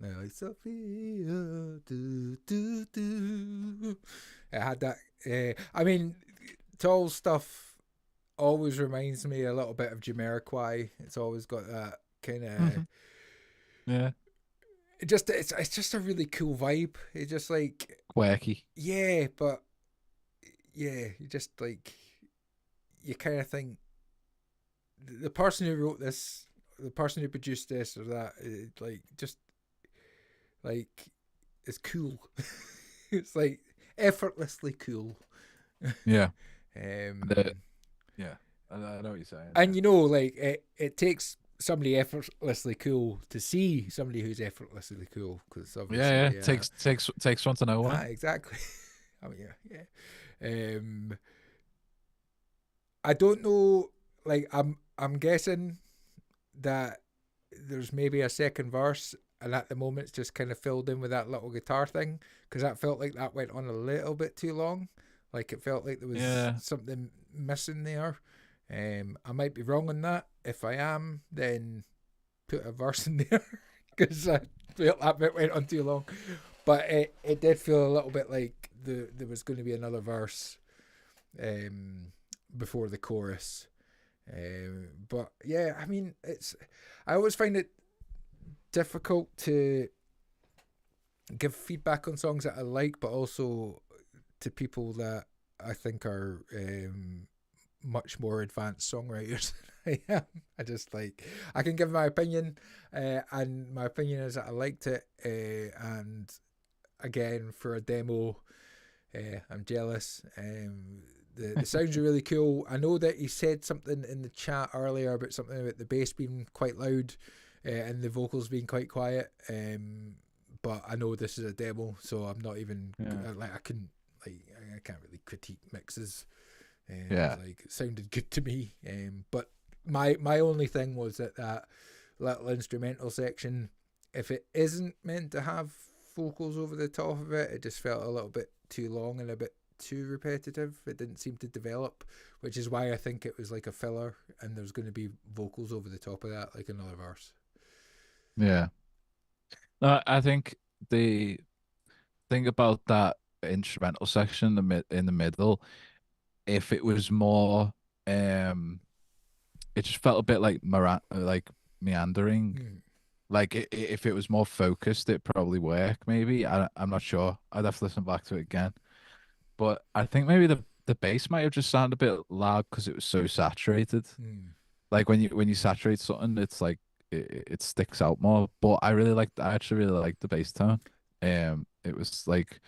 like Sophia, do. It had that. I mean, Tall stuff always reminds me a little bit of Jamiroquai. It's always got that kind of. Yeah. It's just a really cool vibe. It's just like Quirky. yeah, but yeah, you just like you kind of think the person who wrote this, the person who produced this or that, like just like it's cool. It's like effortlessly cool. Yeah. Um, Yeah. I know what you're saying. and you know, like it takes somebody effortlessly cool to see somebody who's effortlessly cool because obviously yeah. Takes one to know one. exactly. I mean, yeah. I don't know. Like, I'm guessing that there's maybe a second verse, and at the moment it's just kind of filled in with that little guitar thing because that felt like that went on a little bit too long. Like it felt like there was something missing there. I might be wrong on that. If I am, then put a verse in there because I felt that bit went on too long. But it did feel a little bit like there was going to be another verse before the chorus. But yeah, I mean, I always find it difficult to give feedback on songs that I like, but also to people that I think are much more advanced songwriters than I am. I just like I can give my opinion, and my opinion is that I liked it, and again for a demo, I'm jealous. The sounds are really cool. I know that he said something in the chat earlier about something about the bass being quite loud, and the vocals being quite quiet. But I know this is a demo, so I'm not even I can't really critique mixes. Like it sounded good to me. But my only thing was that little instrumental section, if it isn't meant to have vocals over the top of it, it just felt a little bit too long and a bit too repetitive. It didn't seem to develop, which is why I think it was like a filler and there's going to be vocals over the top of that, like another verse. Yeah. I think the thing about that instrumental section in the middle, if it was more, it just felt a bit like meandering. Mm. Like if it was more focused, it probably work. Maybe I'm not sure. I'd have to listen back to it again. But I think maybe the bass might have just sounded a bit loud because it was so saturated. Mm. Like when you saturate something, it's like it sticks out more. But I actually really liked the bass tone. It was like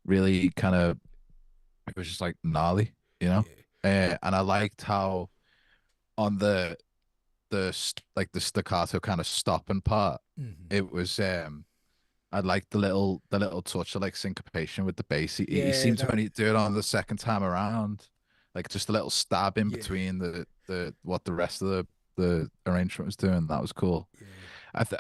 really kind of it was just like gnarly, you know. And I liked how on the staccato kind of stopping part, it was I liked the little touch of like syncopation with the bass. He seemed to only do it on the second time around, like just a little stab in between the what the rest of the arrangement was doing. That was cool. I th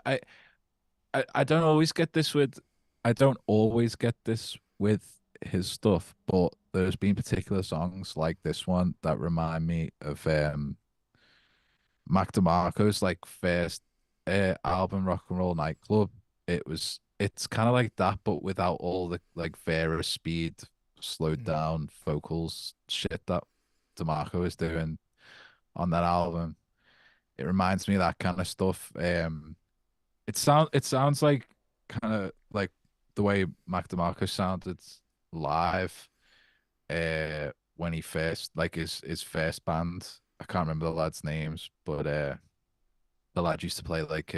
I don't always get this with I don't always get this with his stuff, but there's been particular songs like this one that remind me of Mac DeMarco's like first album, Rock and Roll Nightclub. It's kind of like that, but without all the like Vera speed, slowed down vocals shit that DeMarco is doing on that album. It reminds me of that kind of stuff. It sounds like kind of like the way Mac DeMarco sounded live when he first like his first band. I can't remember the lads' names, but the lad used to play like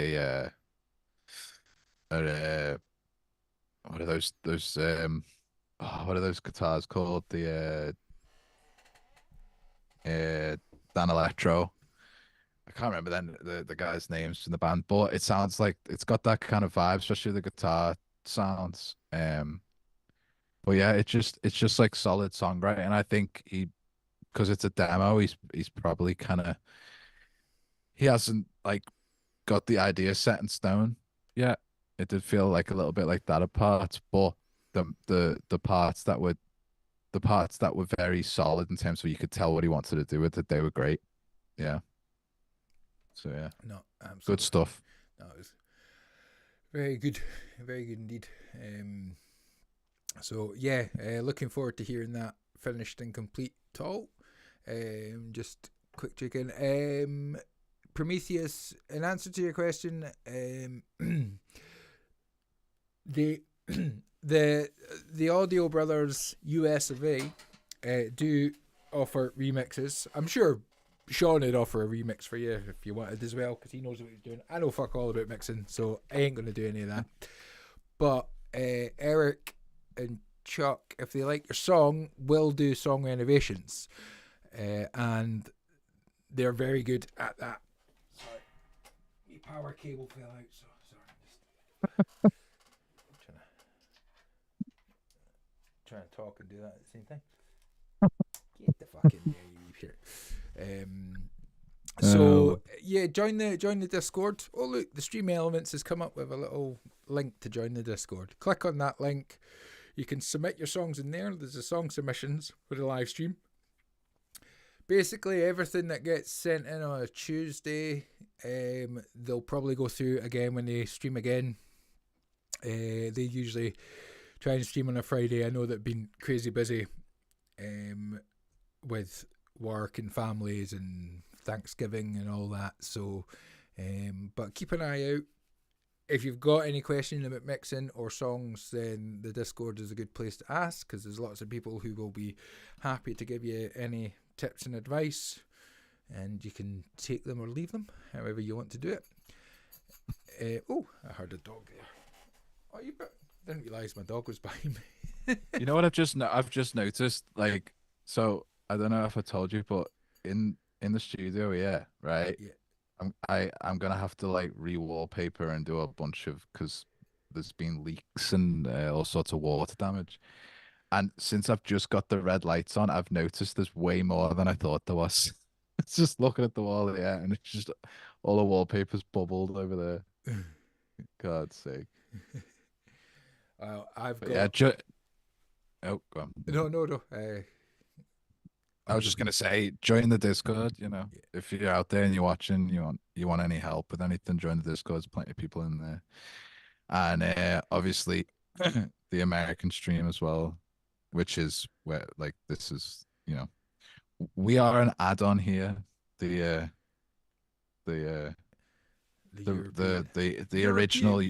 what are those what are those guitars called? The Dan Electro. I can't remember then the guys' names in the band, but it sounds like it's got that kind of vibe, especially the guitar sounds. But yeah, it's just like solid songwriting, and I think because it's a demo, he's probably kind of he hasn't like got the idea set in stone yet. It did feel like a little bit like that at parts, but the parts that were very solid in terms of you could tell what he wanted to do with it, they were great. Yeah. So yeah, No, absolutely. good stuff. No, it was Very good indeed. So yeah, looking forward to hearing that finished and complete talk. Just quick check in. Prometheus, in answer to your question, the the Audio Brothers US of A do offer remixes. I'm sure Sean would offer a remix for you if you wanted as well, because he knows what he's doing. I know fuck all about mixing, so I ain't going to do any of that. But Eric and Chuck, if they like your song, will do song renovations. And they're very good at that. Sorry. My power cable fell out, so sorry. I'm trying to talk and do that at the same time. Get the fucking you shit. So yeah, join the Discord. Oh look, the Stream Elements has come up with a little link to join the Discord. Click on that link. You can submit your songs in there. There's a song submissions for the live stream. Basically, everything that gets sent in on a Tuesday, they'll probably go through again when they stream again. They usually try and stream on a Friday. I know they've been crazy busy with work and families and Thanksgiving and all that. So, but keep an eye out. If you've got any questions about mixing or songs, then the Discord is a good place to ask, because there's lots of people who will be happy to give you any tips and advice, and you can take them or leave them however you want to do it. Oh, I heard a dog there. Oh, you didn't realise my dog was behind me. You know what I've just noticed? Like, so I don't know if I told you, but in the studio, yeah, right. Yeah. I'm gonna have to like re-wallpaper and do a bunch of, because there's been leaks and all sorts of water damage. And since I've just got the red lights on, I've noticed there's way more than I thought there was. It's just looking at the wall, yeah, and it's just all the wallpaper's bubbled over there. God's sake. I've got. Yeah. Oh, go on. No. I was just gonna say, join the Discord. You know, Yeah. if you're out there and you're watching, you want any help with anything, join the Discord. There's plenty of people in there, and obviously the American stream as well, which is where like this is. You know, we are an add-on here. The original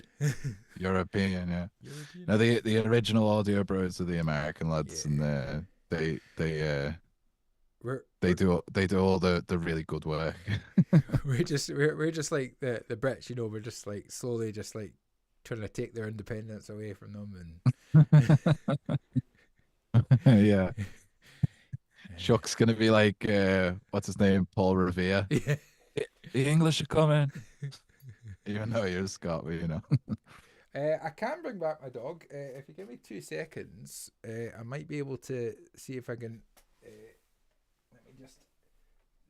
European, yeah. European. No, the original Audio Bros are the American lads, Yeah. and They they do all the really good work. we're just like the Brits, you know. We're just like slowly just like trying to take their independence away from them, and Yeah. Chuck's gonna be like, what's his name, Paul Revere. yeah. The English are coming. Even though you're Scottish, you know. I can bring back my dog. If you give me 2 seconds, I might be able to see if I can. Let me just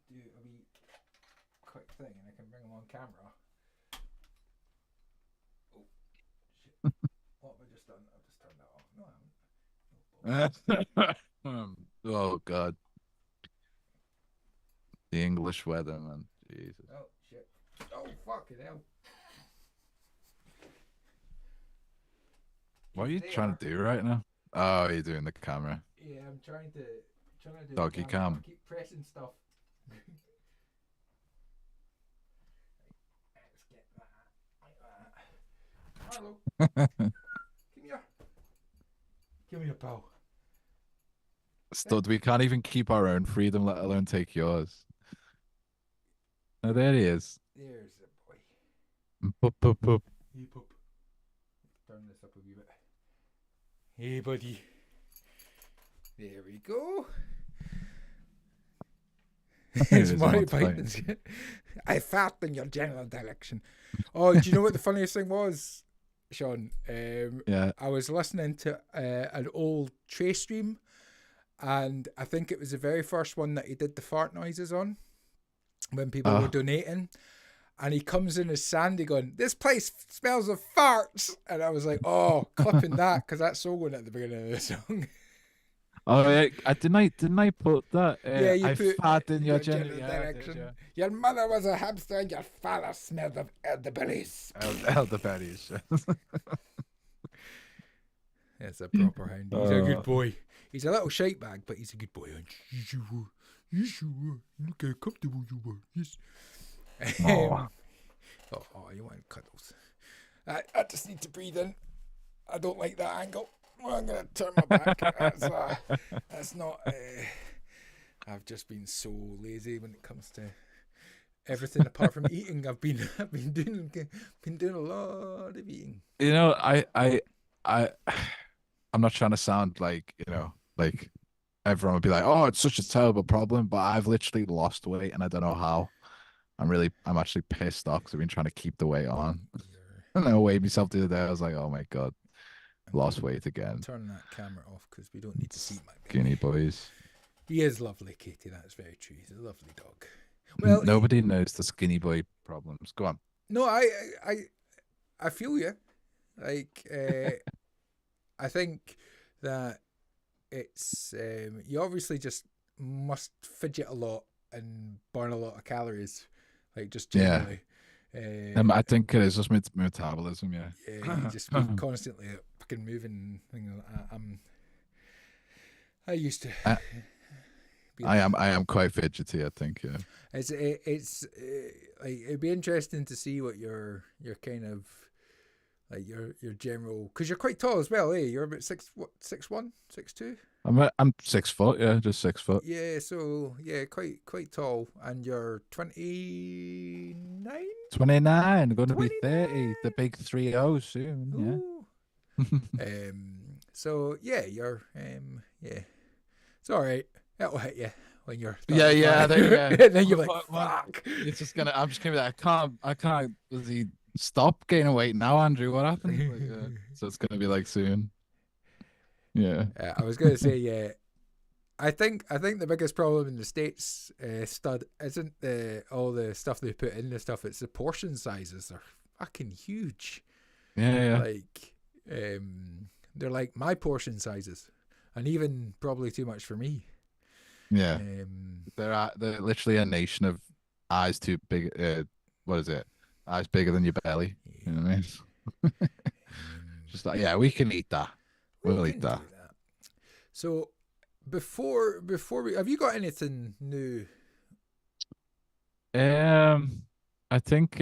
do a wee quick thing, and I can bring him on camera. Oh shit! What have I just done? I've just turned that off. No, I haven't. Oh God. The English weather, man. Jesus. Oh shit! Oh fucking hell! What are you trying to do right now? Oh, you're doing the camera. Yeah, I'm trying to do Doggy the camera. cam. I keep pressing stuff. Let's get that like that. Hello. Come here, pal. Stud, we can't even keep our own freedom, let alone take yours. Oh, there he is. There's a boy. Pup, pup, pup. Hey, pup. Turn this up a wee bit. Hey, buddy. There we go. It's Monty Python's. I fart in your general direction. Oh, do you know what the funniest thing was, Sean? Yeah. I was listening to an old Trey stream, and I think it was the very first one that he did the fart noises on when people were donating. And he comes in as Sandy going, "This place smells of farts." And I was like, oh, clipping that, because that's so going at the beginning of the song. Oh yeah, didn't I put that? Yeah, you I put fart in your general general direction. Your mother was a hamster and your father smelled of elderberries. Elderberries. It's a proper hound. He's a good boy. He's a little shite bag, but he's a good boy. Yes, you were. Yes, you were. Look how comfortable you were. Yes. Oh, you want cuddles. I just need to breathe in. I don't like that angle. Well, I'm going to turn my back. That's not... I've just been so lazy when it comes to everything apart from eating. I've been doing a lot of eating. You know, I'm not trying to sound like, like everyone would be like, "Oh, it's such a terrible problem," but I've literally lost weight and I don't know how. I'm actually pissed off because I've been trying to keep the weight on. And I weighed myself the other day. I was like, "Oh my God, lost weight again." Turn that camera off because we don't need to see my baby. Skinny boys. He is lovely, Katie. That's very true. He's a lovely dog. Well, nobody knows the skinny boy problems. Go on. No, I feel you. Like, I think that it's you obviously just must fidget a lot and burn a lot of calories, like just generally. I think it is just metabolism. Yeah. Yeah, you just be constantly fucking moving. I used to. I am quite fidgety. I think. Yeah. It's like it'd be interesting to see what your kind of like your general, because you're quite tall as well, eh? You're about 6'1", 6'2". I'm 6 foot. Yeah, just 6 foot. Yeah, so yeah, quite tall, and you're 29. 29, going to be 30. The big 30 soon. Yeah. So yeah, you're yeah, it's all right. That'll hit you when you're 35. Yeah. Then you're like, fuck. It's just gonna. I'm just gonna be like, I can't. Does he stop gaining weight now, Andrew? What happened? Like, so it's gonna be like soon. Yeah. I was gonna say, yeah. I think the biggest problem in the States, stud, isn't all the stuff they put in the stuff. It's the portion sizes. They're fucking huge. Yeah. Like, they're like my portion sizes, and even probably too much for me. Yeah. They're literally a nation of eyes too big. What is it? Eyes bigger than your belly. You know what I mean? Just like, yeah, we can eat that. We'll eat that. So before we, have you got anything new? I think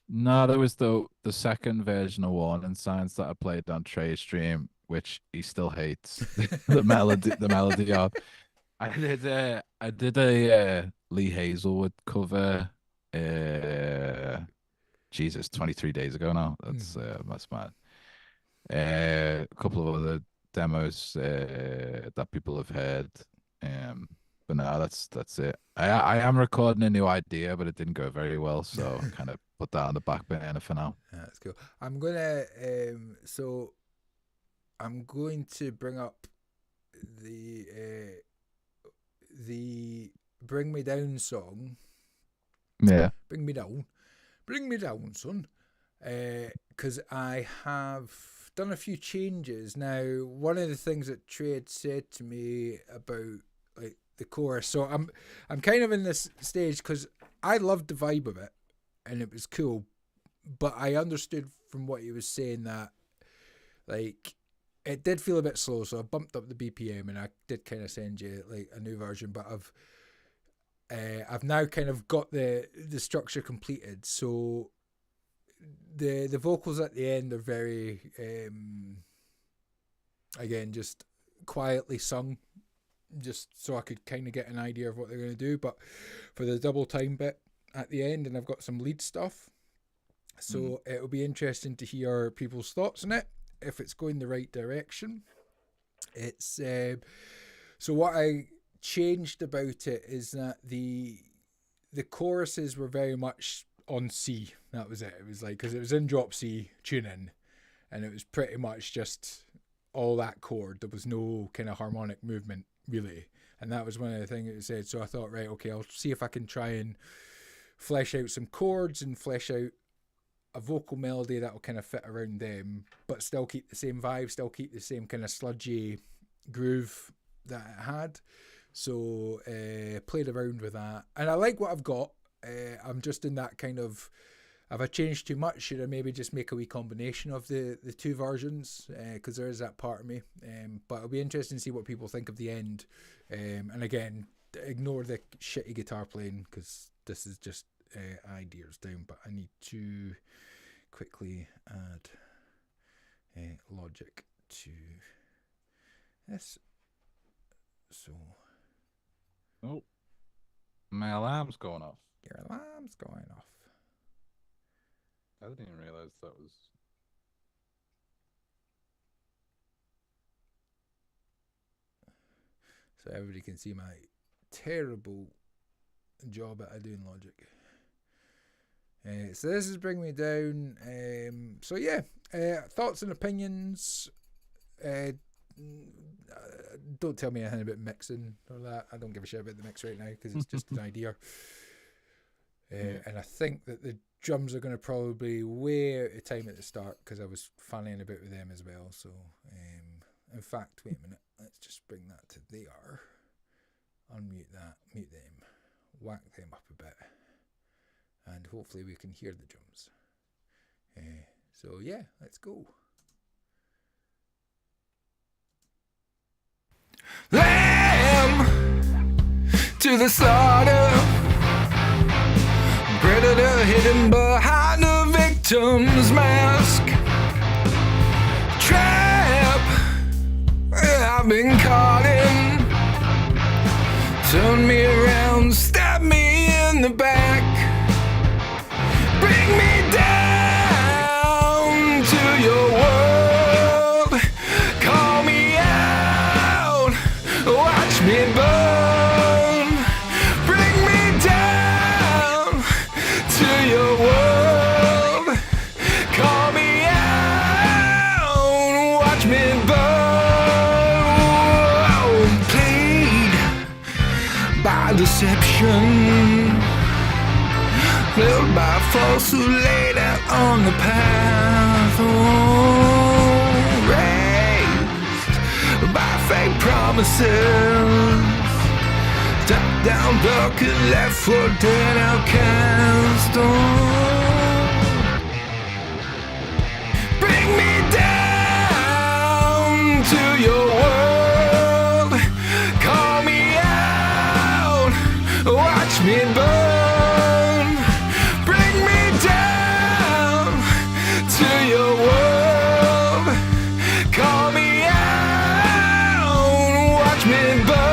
no, there was the second version of Warning Signs that I played on Trey's stream, which he still hates. the melody of. I did a Lee Hazelwood cover. Jesus, 23 days ago now. That's mad. A couple of other demos that people have heard. But no, that's it. I am recording a new idea, but it didn't go very well, so I kind of put that on the back burner for now. That's cool. I'm gonna so I'm going to bring up the Bring Me Down song. Yeah. Bring me down, son. Because I have done a few changes. Now, one of the things that Trey had said to me about like the chorus, so I'm kind of in this stage because I loved the vibe of it and it was cool, but I understood from what he was saying that like it did feel a bit slow, so I bumped up the BPM and I did kind of send you like a new version, but I've now kind of got the structure completed, so the vocals at the end are very again just quietly sung, just so I could kind of get an idea of what they're going to do. But for the double time bit at the end, and I've got some lead stuff, so it'll be interesting to hear people's thoughts on it, if it's going the right direction. It's so what I changed about it is that the choruses were very much on C. That was it. It was like, because it was in drop C tuning, and it was pretty much just all that chord. There was no kind of harmonic movement really, and that was one of the things it said. So I thought, right, okay, I'll see if I can try and flesh out some chords and flesh out a vocal melody that will kind of fit around them, but still keep the same vibe, still keep the same kind of sludgy groove that it had. So played around with that, and I like what I've got. I'm just in that kind of, have I changed too much? Should I maybe just make a wee combination of the two versions? Because there is that part of me. But it'll be interesting to see what people think of the end. And again, ignore the shitty guitar playing, because this is just ideas down. But I need to quickly add Logic to this. So, Oh, my alarm's going off. your alarm's going off. I didn't even realize that was. So everybody can see my terrible job at doing Logic. So this is bringing me down. So yeah, thoughts and opinions. Don't tell me anything about mixing or that. I don't give a shit about the mix right now, because it's just an idea. And I think that the drums are going to probably way out of time at the start, because I was fanning about with them as well. So in fact, wait a minute, let's just bring that to there, unmute that, mute them, whack them up a bit, and hopefully we can hear the drums. So yeah, let's go. Lamb to the slaughter, predator hidden behind the victim's mask. Trap I've been caught in, turn me around, stab me in the back, bring me down to your world, call me out, watch me burn, bring me down to your world, call me out, watch me burn, played by deception, led by false who laid out on the path, raised by fake promises, top down broken, left for dead outcast. Bring me down to your world, call me out, watch me burn, bring me down to your world, call me out, watch me burn.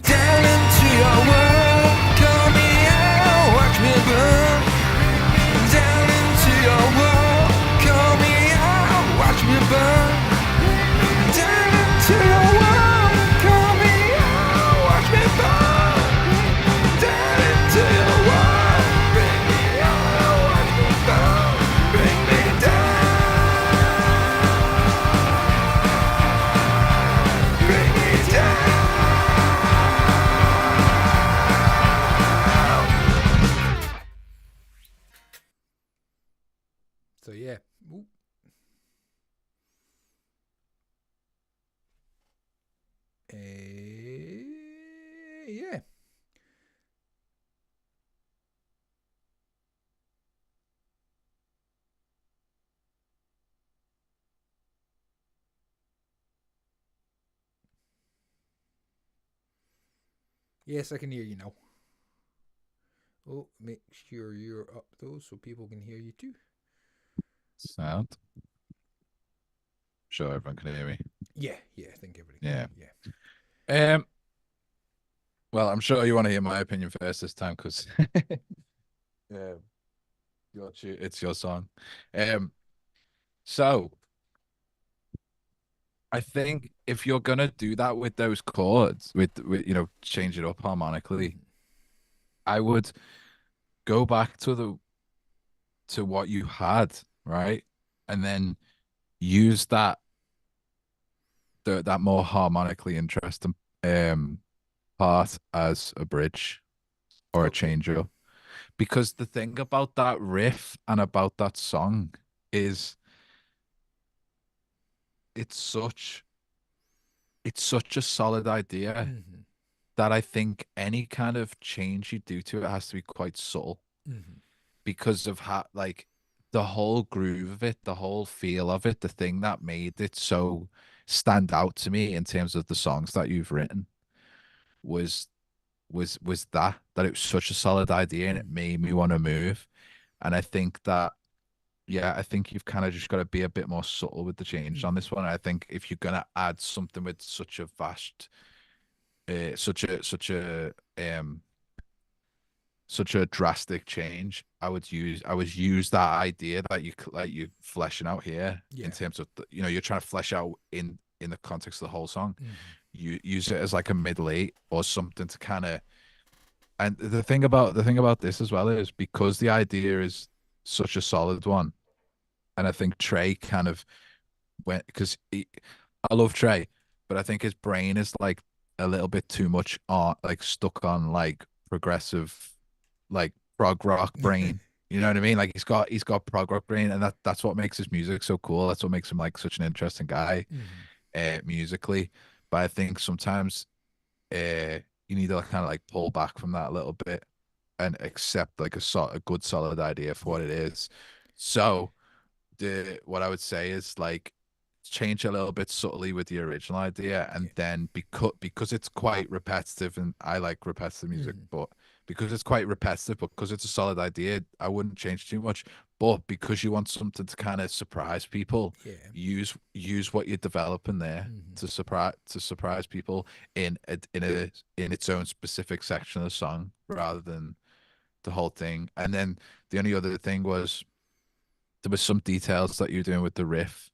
Down into your world, call me out, watch me burn. Down into your world, call me out, watch me burn. Down into your world, call me out, watch me burn. Down into your world, bring me out, watch me burn. Bring me down, bring me down. So yeah. Ooh. Yeah. Yes, I can hear you now. Oh, make sure you're up though, so people can hear you too. Sound. Sure, everyone can hear me. Yeah, I think everybody. Yeah. Yeah. Well, I'm sure you want to hear my opinion first this time, because It's your song. Um, so I think if you're gonna do that with those chords, with change it up harmonically, Mhm. I would go back to what you had, right? And then use that more harmonically interesting um part as a bridge or a Okay. change up. Because the thing about that riff and about that song is it's such it's such a solid idea Mhm. that I think any kind of change you do to it has to be quite subtle Mhm. because of how like the whole groove of it, the whole feel of it, the thing that made it so stand out to me in terms of the songs that you've written was was that it was such a solid idea and it Mhm. made me want to move. And I think that yeah, I think you've kind of just got to be a bit more subtle with the change on Mhm. this one. I think if you're gonna add something with such a vast, um, such a drastic change, I would use that idea that you fleshing out here in Yeah. terms of you're trying to flesh out in the context of the whole song. Mhm. You use it as like a middle eight or something to kind of. And the thing about this as well is because the idea is such a solid one, and I think Trey kind of went because I love Trey, but I think his brain is like a little bit too much on like stuck on like progressive, like prog rock brain. You know what I mean? Like he's got prog rock brain, and that's what makes his music so cool. That's what makes him like such an interesting guy, Mhm. musically. But I think sometimes you need to kind of like pull back from that a little bit and accept like a good solid idea for what it Yeah. is. So the what I would say is like change a little bit subtly with the original idea, and Yeah. then because it's quite repetitive, and I like repetitive music, Mhm. but because it's quite repetitive, but because it's a solid idea, I wouldn't change too much. But because you want something to kind of surprise people, Yeah. use what you're developing there Mhm. to surprise people in its own specific section of the song rather than the whole thing. And then the only other thing was there was some details that you're doing with the riff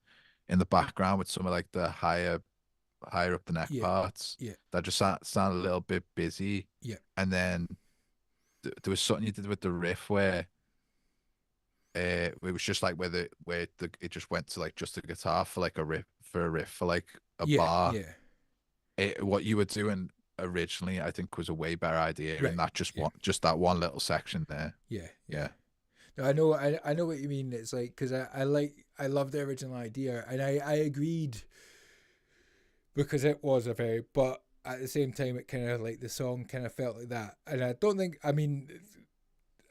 in the background with some of like the higher up the neck Yeah. parts Yeah. that just sound a little bit busy. Yeah. And then there was something you did with the riff where it was just like it just went to like just a guitar for like a riff for like a Yeah. bar. Yeah. What you were doing originally, I think, was a way better idea, and Right. that Yeah. just that one little section there. Yeah. Yeah. Yeah, No, I know. I know what you mean. It's like because I love the original idea, and I agreed because it was a very, but at the same time, it kind of like the song kind of felt like that, and I don't think. I mean,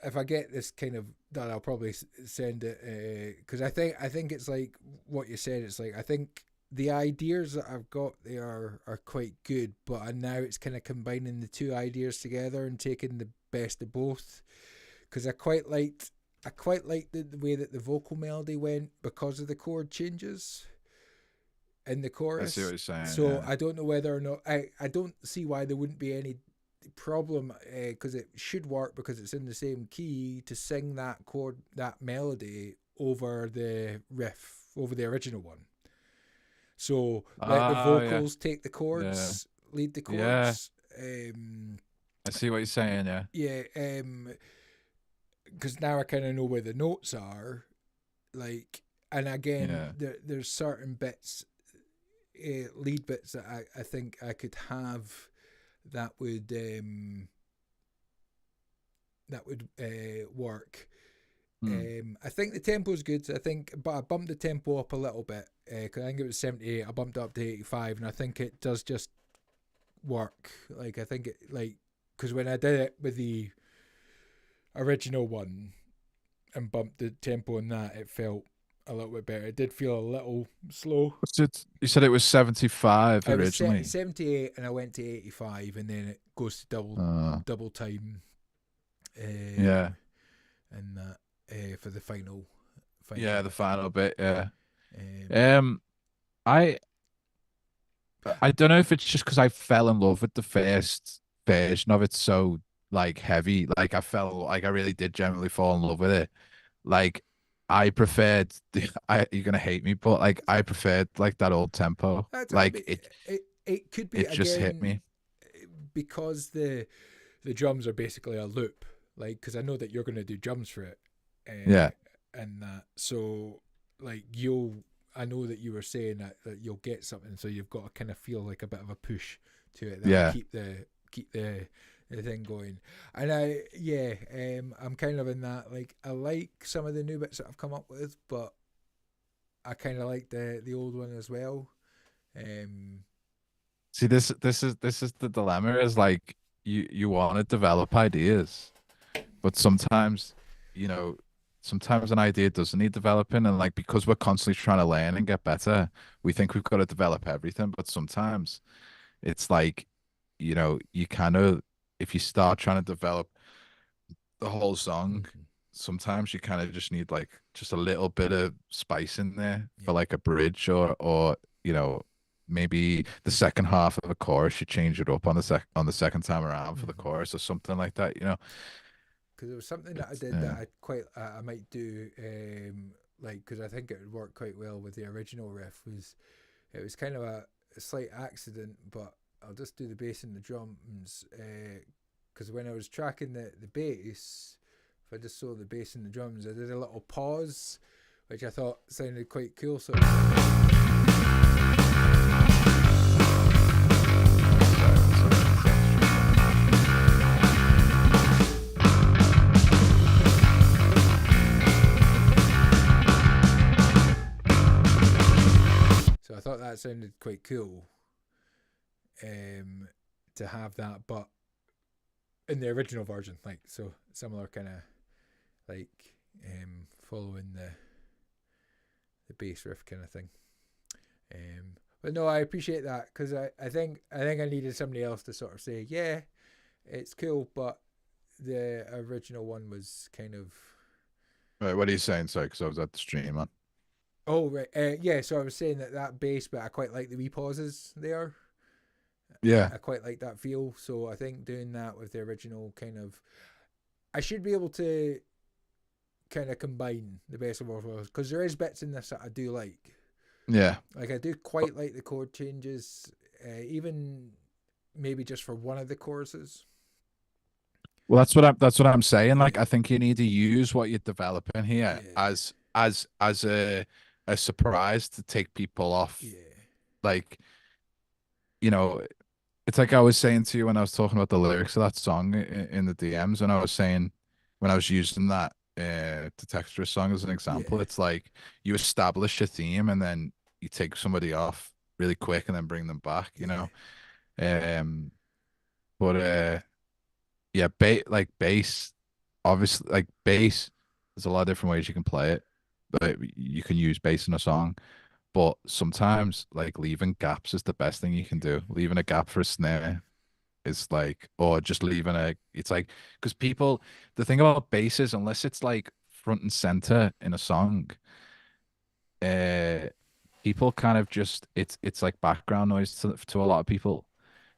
if I get this kind of done, I'll probably send it because I think it's like what you said. It's like I think the ideas that I've got there are quite good, but now it's kind of combining the two ideas together and taking the best of both. Because I quite liked the way that the vocal melody went because of the chord changes in the I see what chorus. you're saying. So Yeah, I don't know whether or not I don't see why there wouldn't be any problem because it should work because it's in the same key to sing that melody over the riff over the original one. So let the oh yeah, vocals take the yeah, chords, lead the yeah. chords. I see what you're saying. Yeah. Yeah, because now I kind of know where the notes are. Like, and again, Yeah. there's certain bits, lead bits that I think I could have that would work. Hmm. I think the tempo is good. I think, but I bumped the tempo up a little bit because I think it was 78. I bumped it up to 85, and I think it does just work. Like I think it like because when I did it with the original one and bumped the tempo on that, it felt a little bit better. It did feel a little slow. What's it? You said it was 75 I was originally. 78 and I went to 85 and then it goes to Uh, double time yeah. and that for the final Yeah, the bit. final bit. Yeah. Um, Um, I I don't know if it's just because I fell in love with the first version of it so like heavy. Like I really did generally fall in love with it. like I preferred you're gonna hate me, but like I preferred like that old tempo. I Like mean, it could be it just hit again me. because the drums are basically a loop, like because I know that you're going to do drums for it, Yeah, and that so like you'll I know that you were saying that you'll get something, so you've got to kind of feel like a bit of a push to it that'll yeah. keep the thing going. And I'm kind of in that, like I like some of the new bits that I've come up with, but I kind of like the old one as well. Um, See, this is the dilemma is like you want to develop ideas, but sometimes, you know, sometimes an idea doesn't need developing, and like because we're constantly trying to learn and get better, we think we've got to develop everything, but sometimes it's like, you kind of if you start trying to develop the whole song, mhm, sometimes you kind of just need like just a little bit of spice in there yeah, for like a bridge or maybe the second half of a chorus you change it up on the second time around for the mhm. chorus or something like that. Because it was something that I It's did that I might do like because I think it would work quite well with the original riff. Was it was kind of a slight accident, but I'll just do the bass and the drums because when I was tracking the bass, if I just saw the bass and the drums, I did a little pause, which I thought sounded quite cool. So so I thought that sounded quite cool to have that, but in the original version, like so similar kind of like following the bass riff kind of thing. But no, I appreciate that because I think I needed somebody else to sort of say, yeah, it's cool, but the original one was kind of right, what are you saying? Sorry, because I was at the stream, man. oh right, yeah. So I was saying that bass, but I quite like the wee pauses there. Yeah, I quite like that feel. So I think doing that with the original kind of, I should be able to kind of combine the best of both worlds because there is bits in this that I do like. yeah. Like I do quite like the chord changes, even maybe just for one of the choruses. Well, that's what I'm saying. Like, I think you need to use what you're developing here Yeah, as a surprise to take people off. yeah, Like, you know, it's like I was saying to you when I was talking about the lyrics of that song in the DMs, when I was saying when I was using that Detectorist song as an example, yeah, it's like you establish a theme and then you take somebody off really quick and then bring them back, you yeah, know. Um, but yeah, like bass, obviously, like bass, there's a lot of different ways you can play it, but you can use bass in a song. But sometimes, like leaving gaps is the best thing you can do. Leaving a gap for a snare is like, or just leaving it's like, because the thing about bass is, unless it's like front and center in a song, uh, people kind of just, it's like background noise to a lot of people.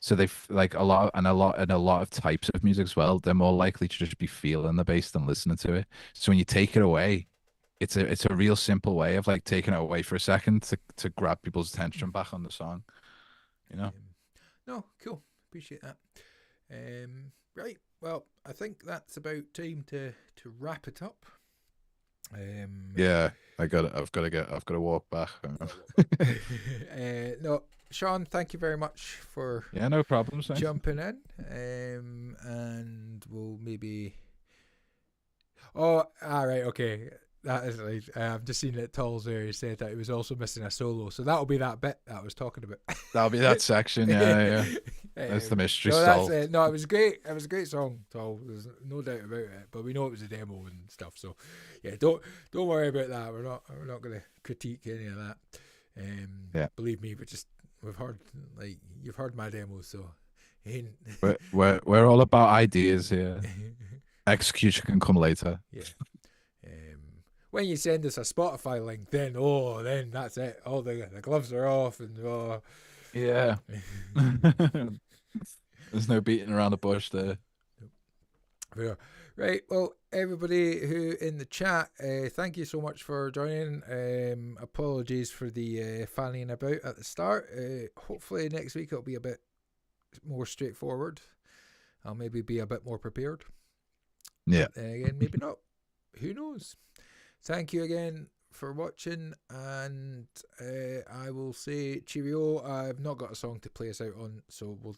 So like a lot of types of music as well, they're more likely to just be feeling the bass than listening to it. So when you take it away, it's a real simple way of like taking it away for a second to grab people's attention back on the song, you know? no, cool. Appreciate that. Right. Well, I think that's about time to wrap it up. Yeah, I've got to walk back. No, Sean, thank you very much for Yeah, no problems, thanks. jumping in. And we'll maybe. Oh, all right, okay. That is like I've just seen that Tolls there. He said that he was also missing a solo, so that'll be that bit that I was talking about. That'll be that section. Yeah. That's the mystery no, that's solved. it. No, it was great. It was a great song, Toll. There's no doubt about it. But we know it was a demo and stuff, so yeah, don't worry about that. We're not going to critique any of that. Yeah. Believe me, we've heard like you've heard my demos, so ain't We're all about ideas here. Execution can come later. yeah. When you send us a Spotify link, then that's it. All the gloves are off, and Yeah. There's no beating around the bush there. yeah. Right. Well, everybody who in the chat, thank you so much for joining. Apologies for the fanning about at the start. Hopefully next week it'll be a bit more straightforward. I'll maybe be a bit more prepared. Yeah. Again, maybe not. Who knows? Thank you again for watching, and I will say cheerio. I've not got a song to play us out on, so we'll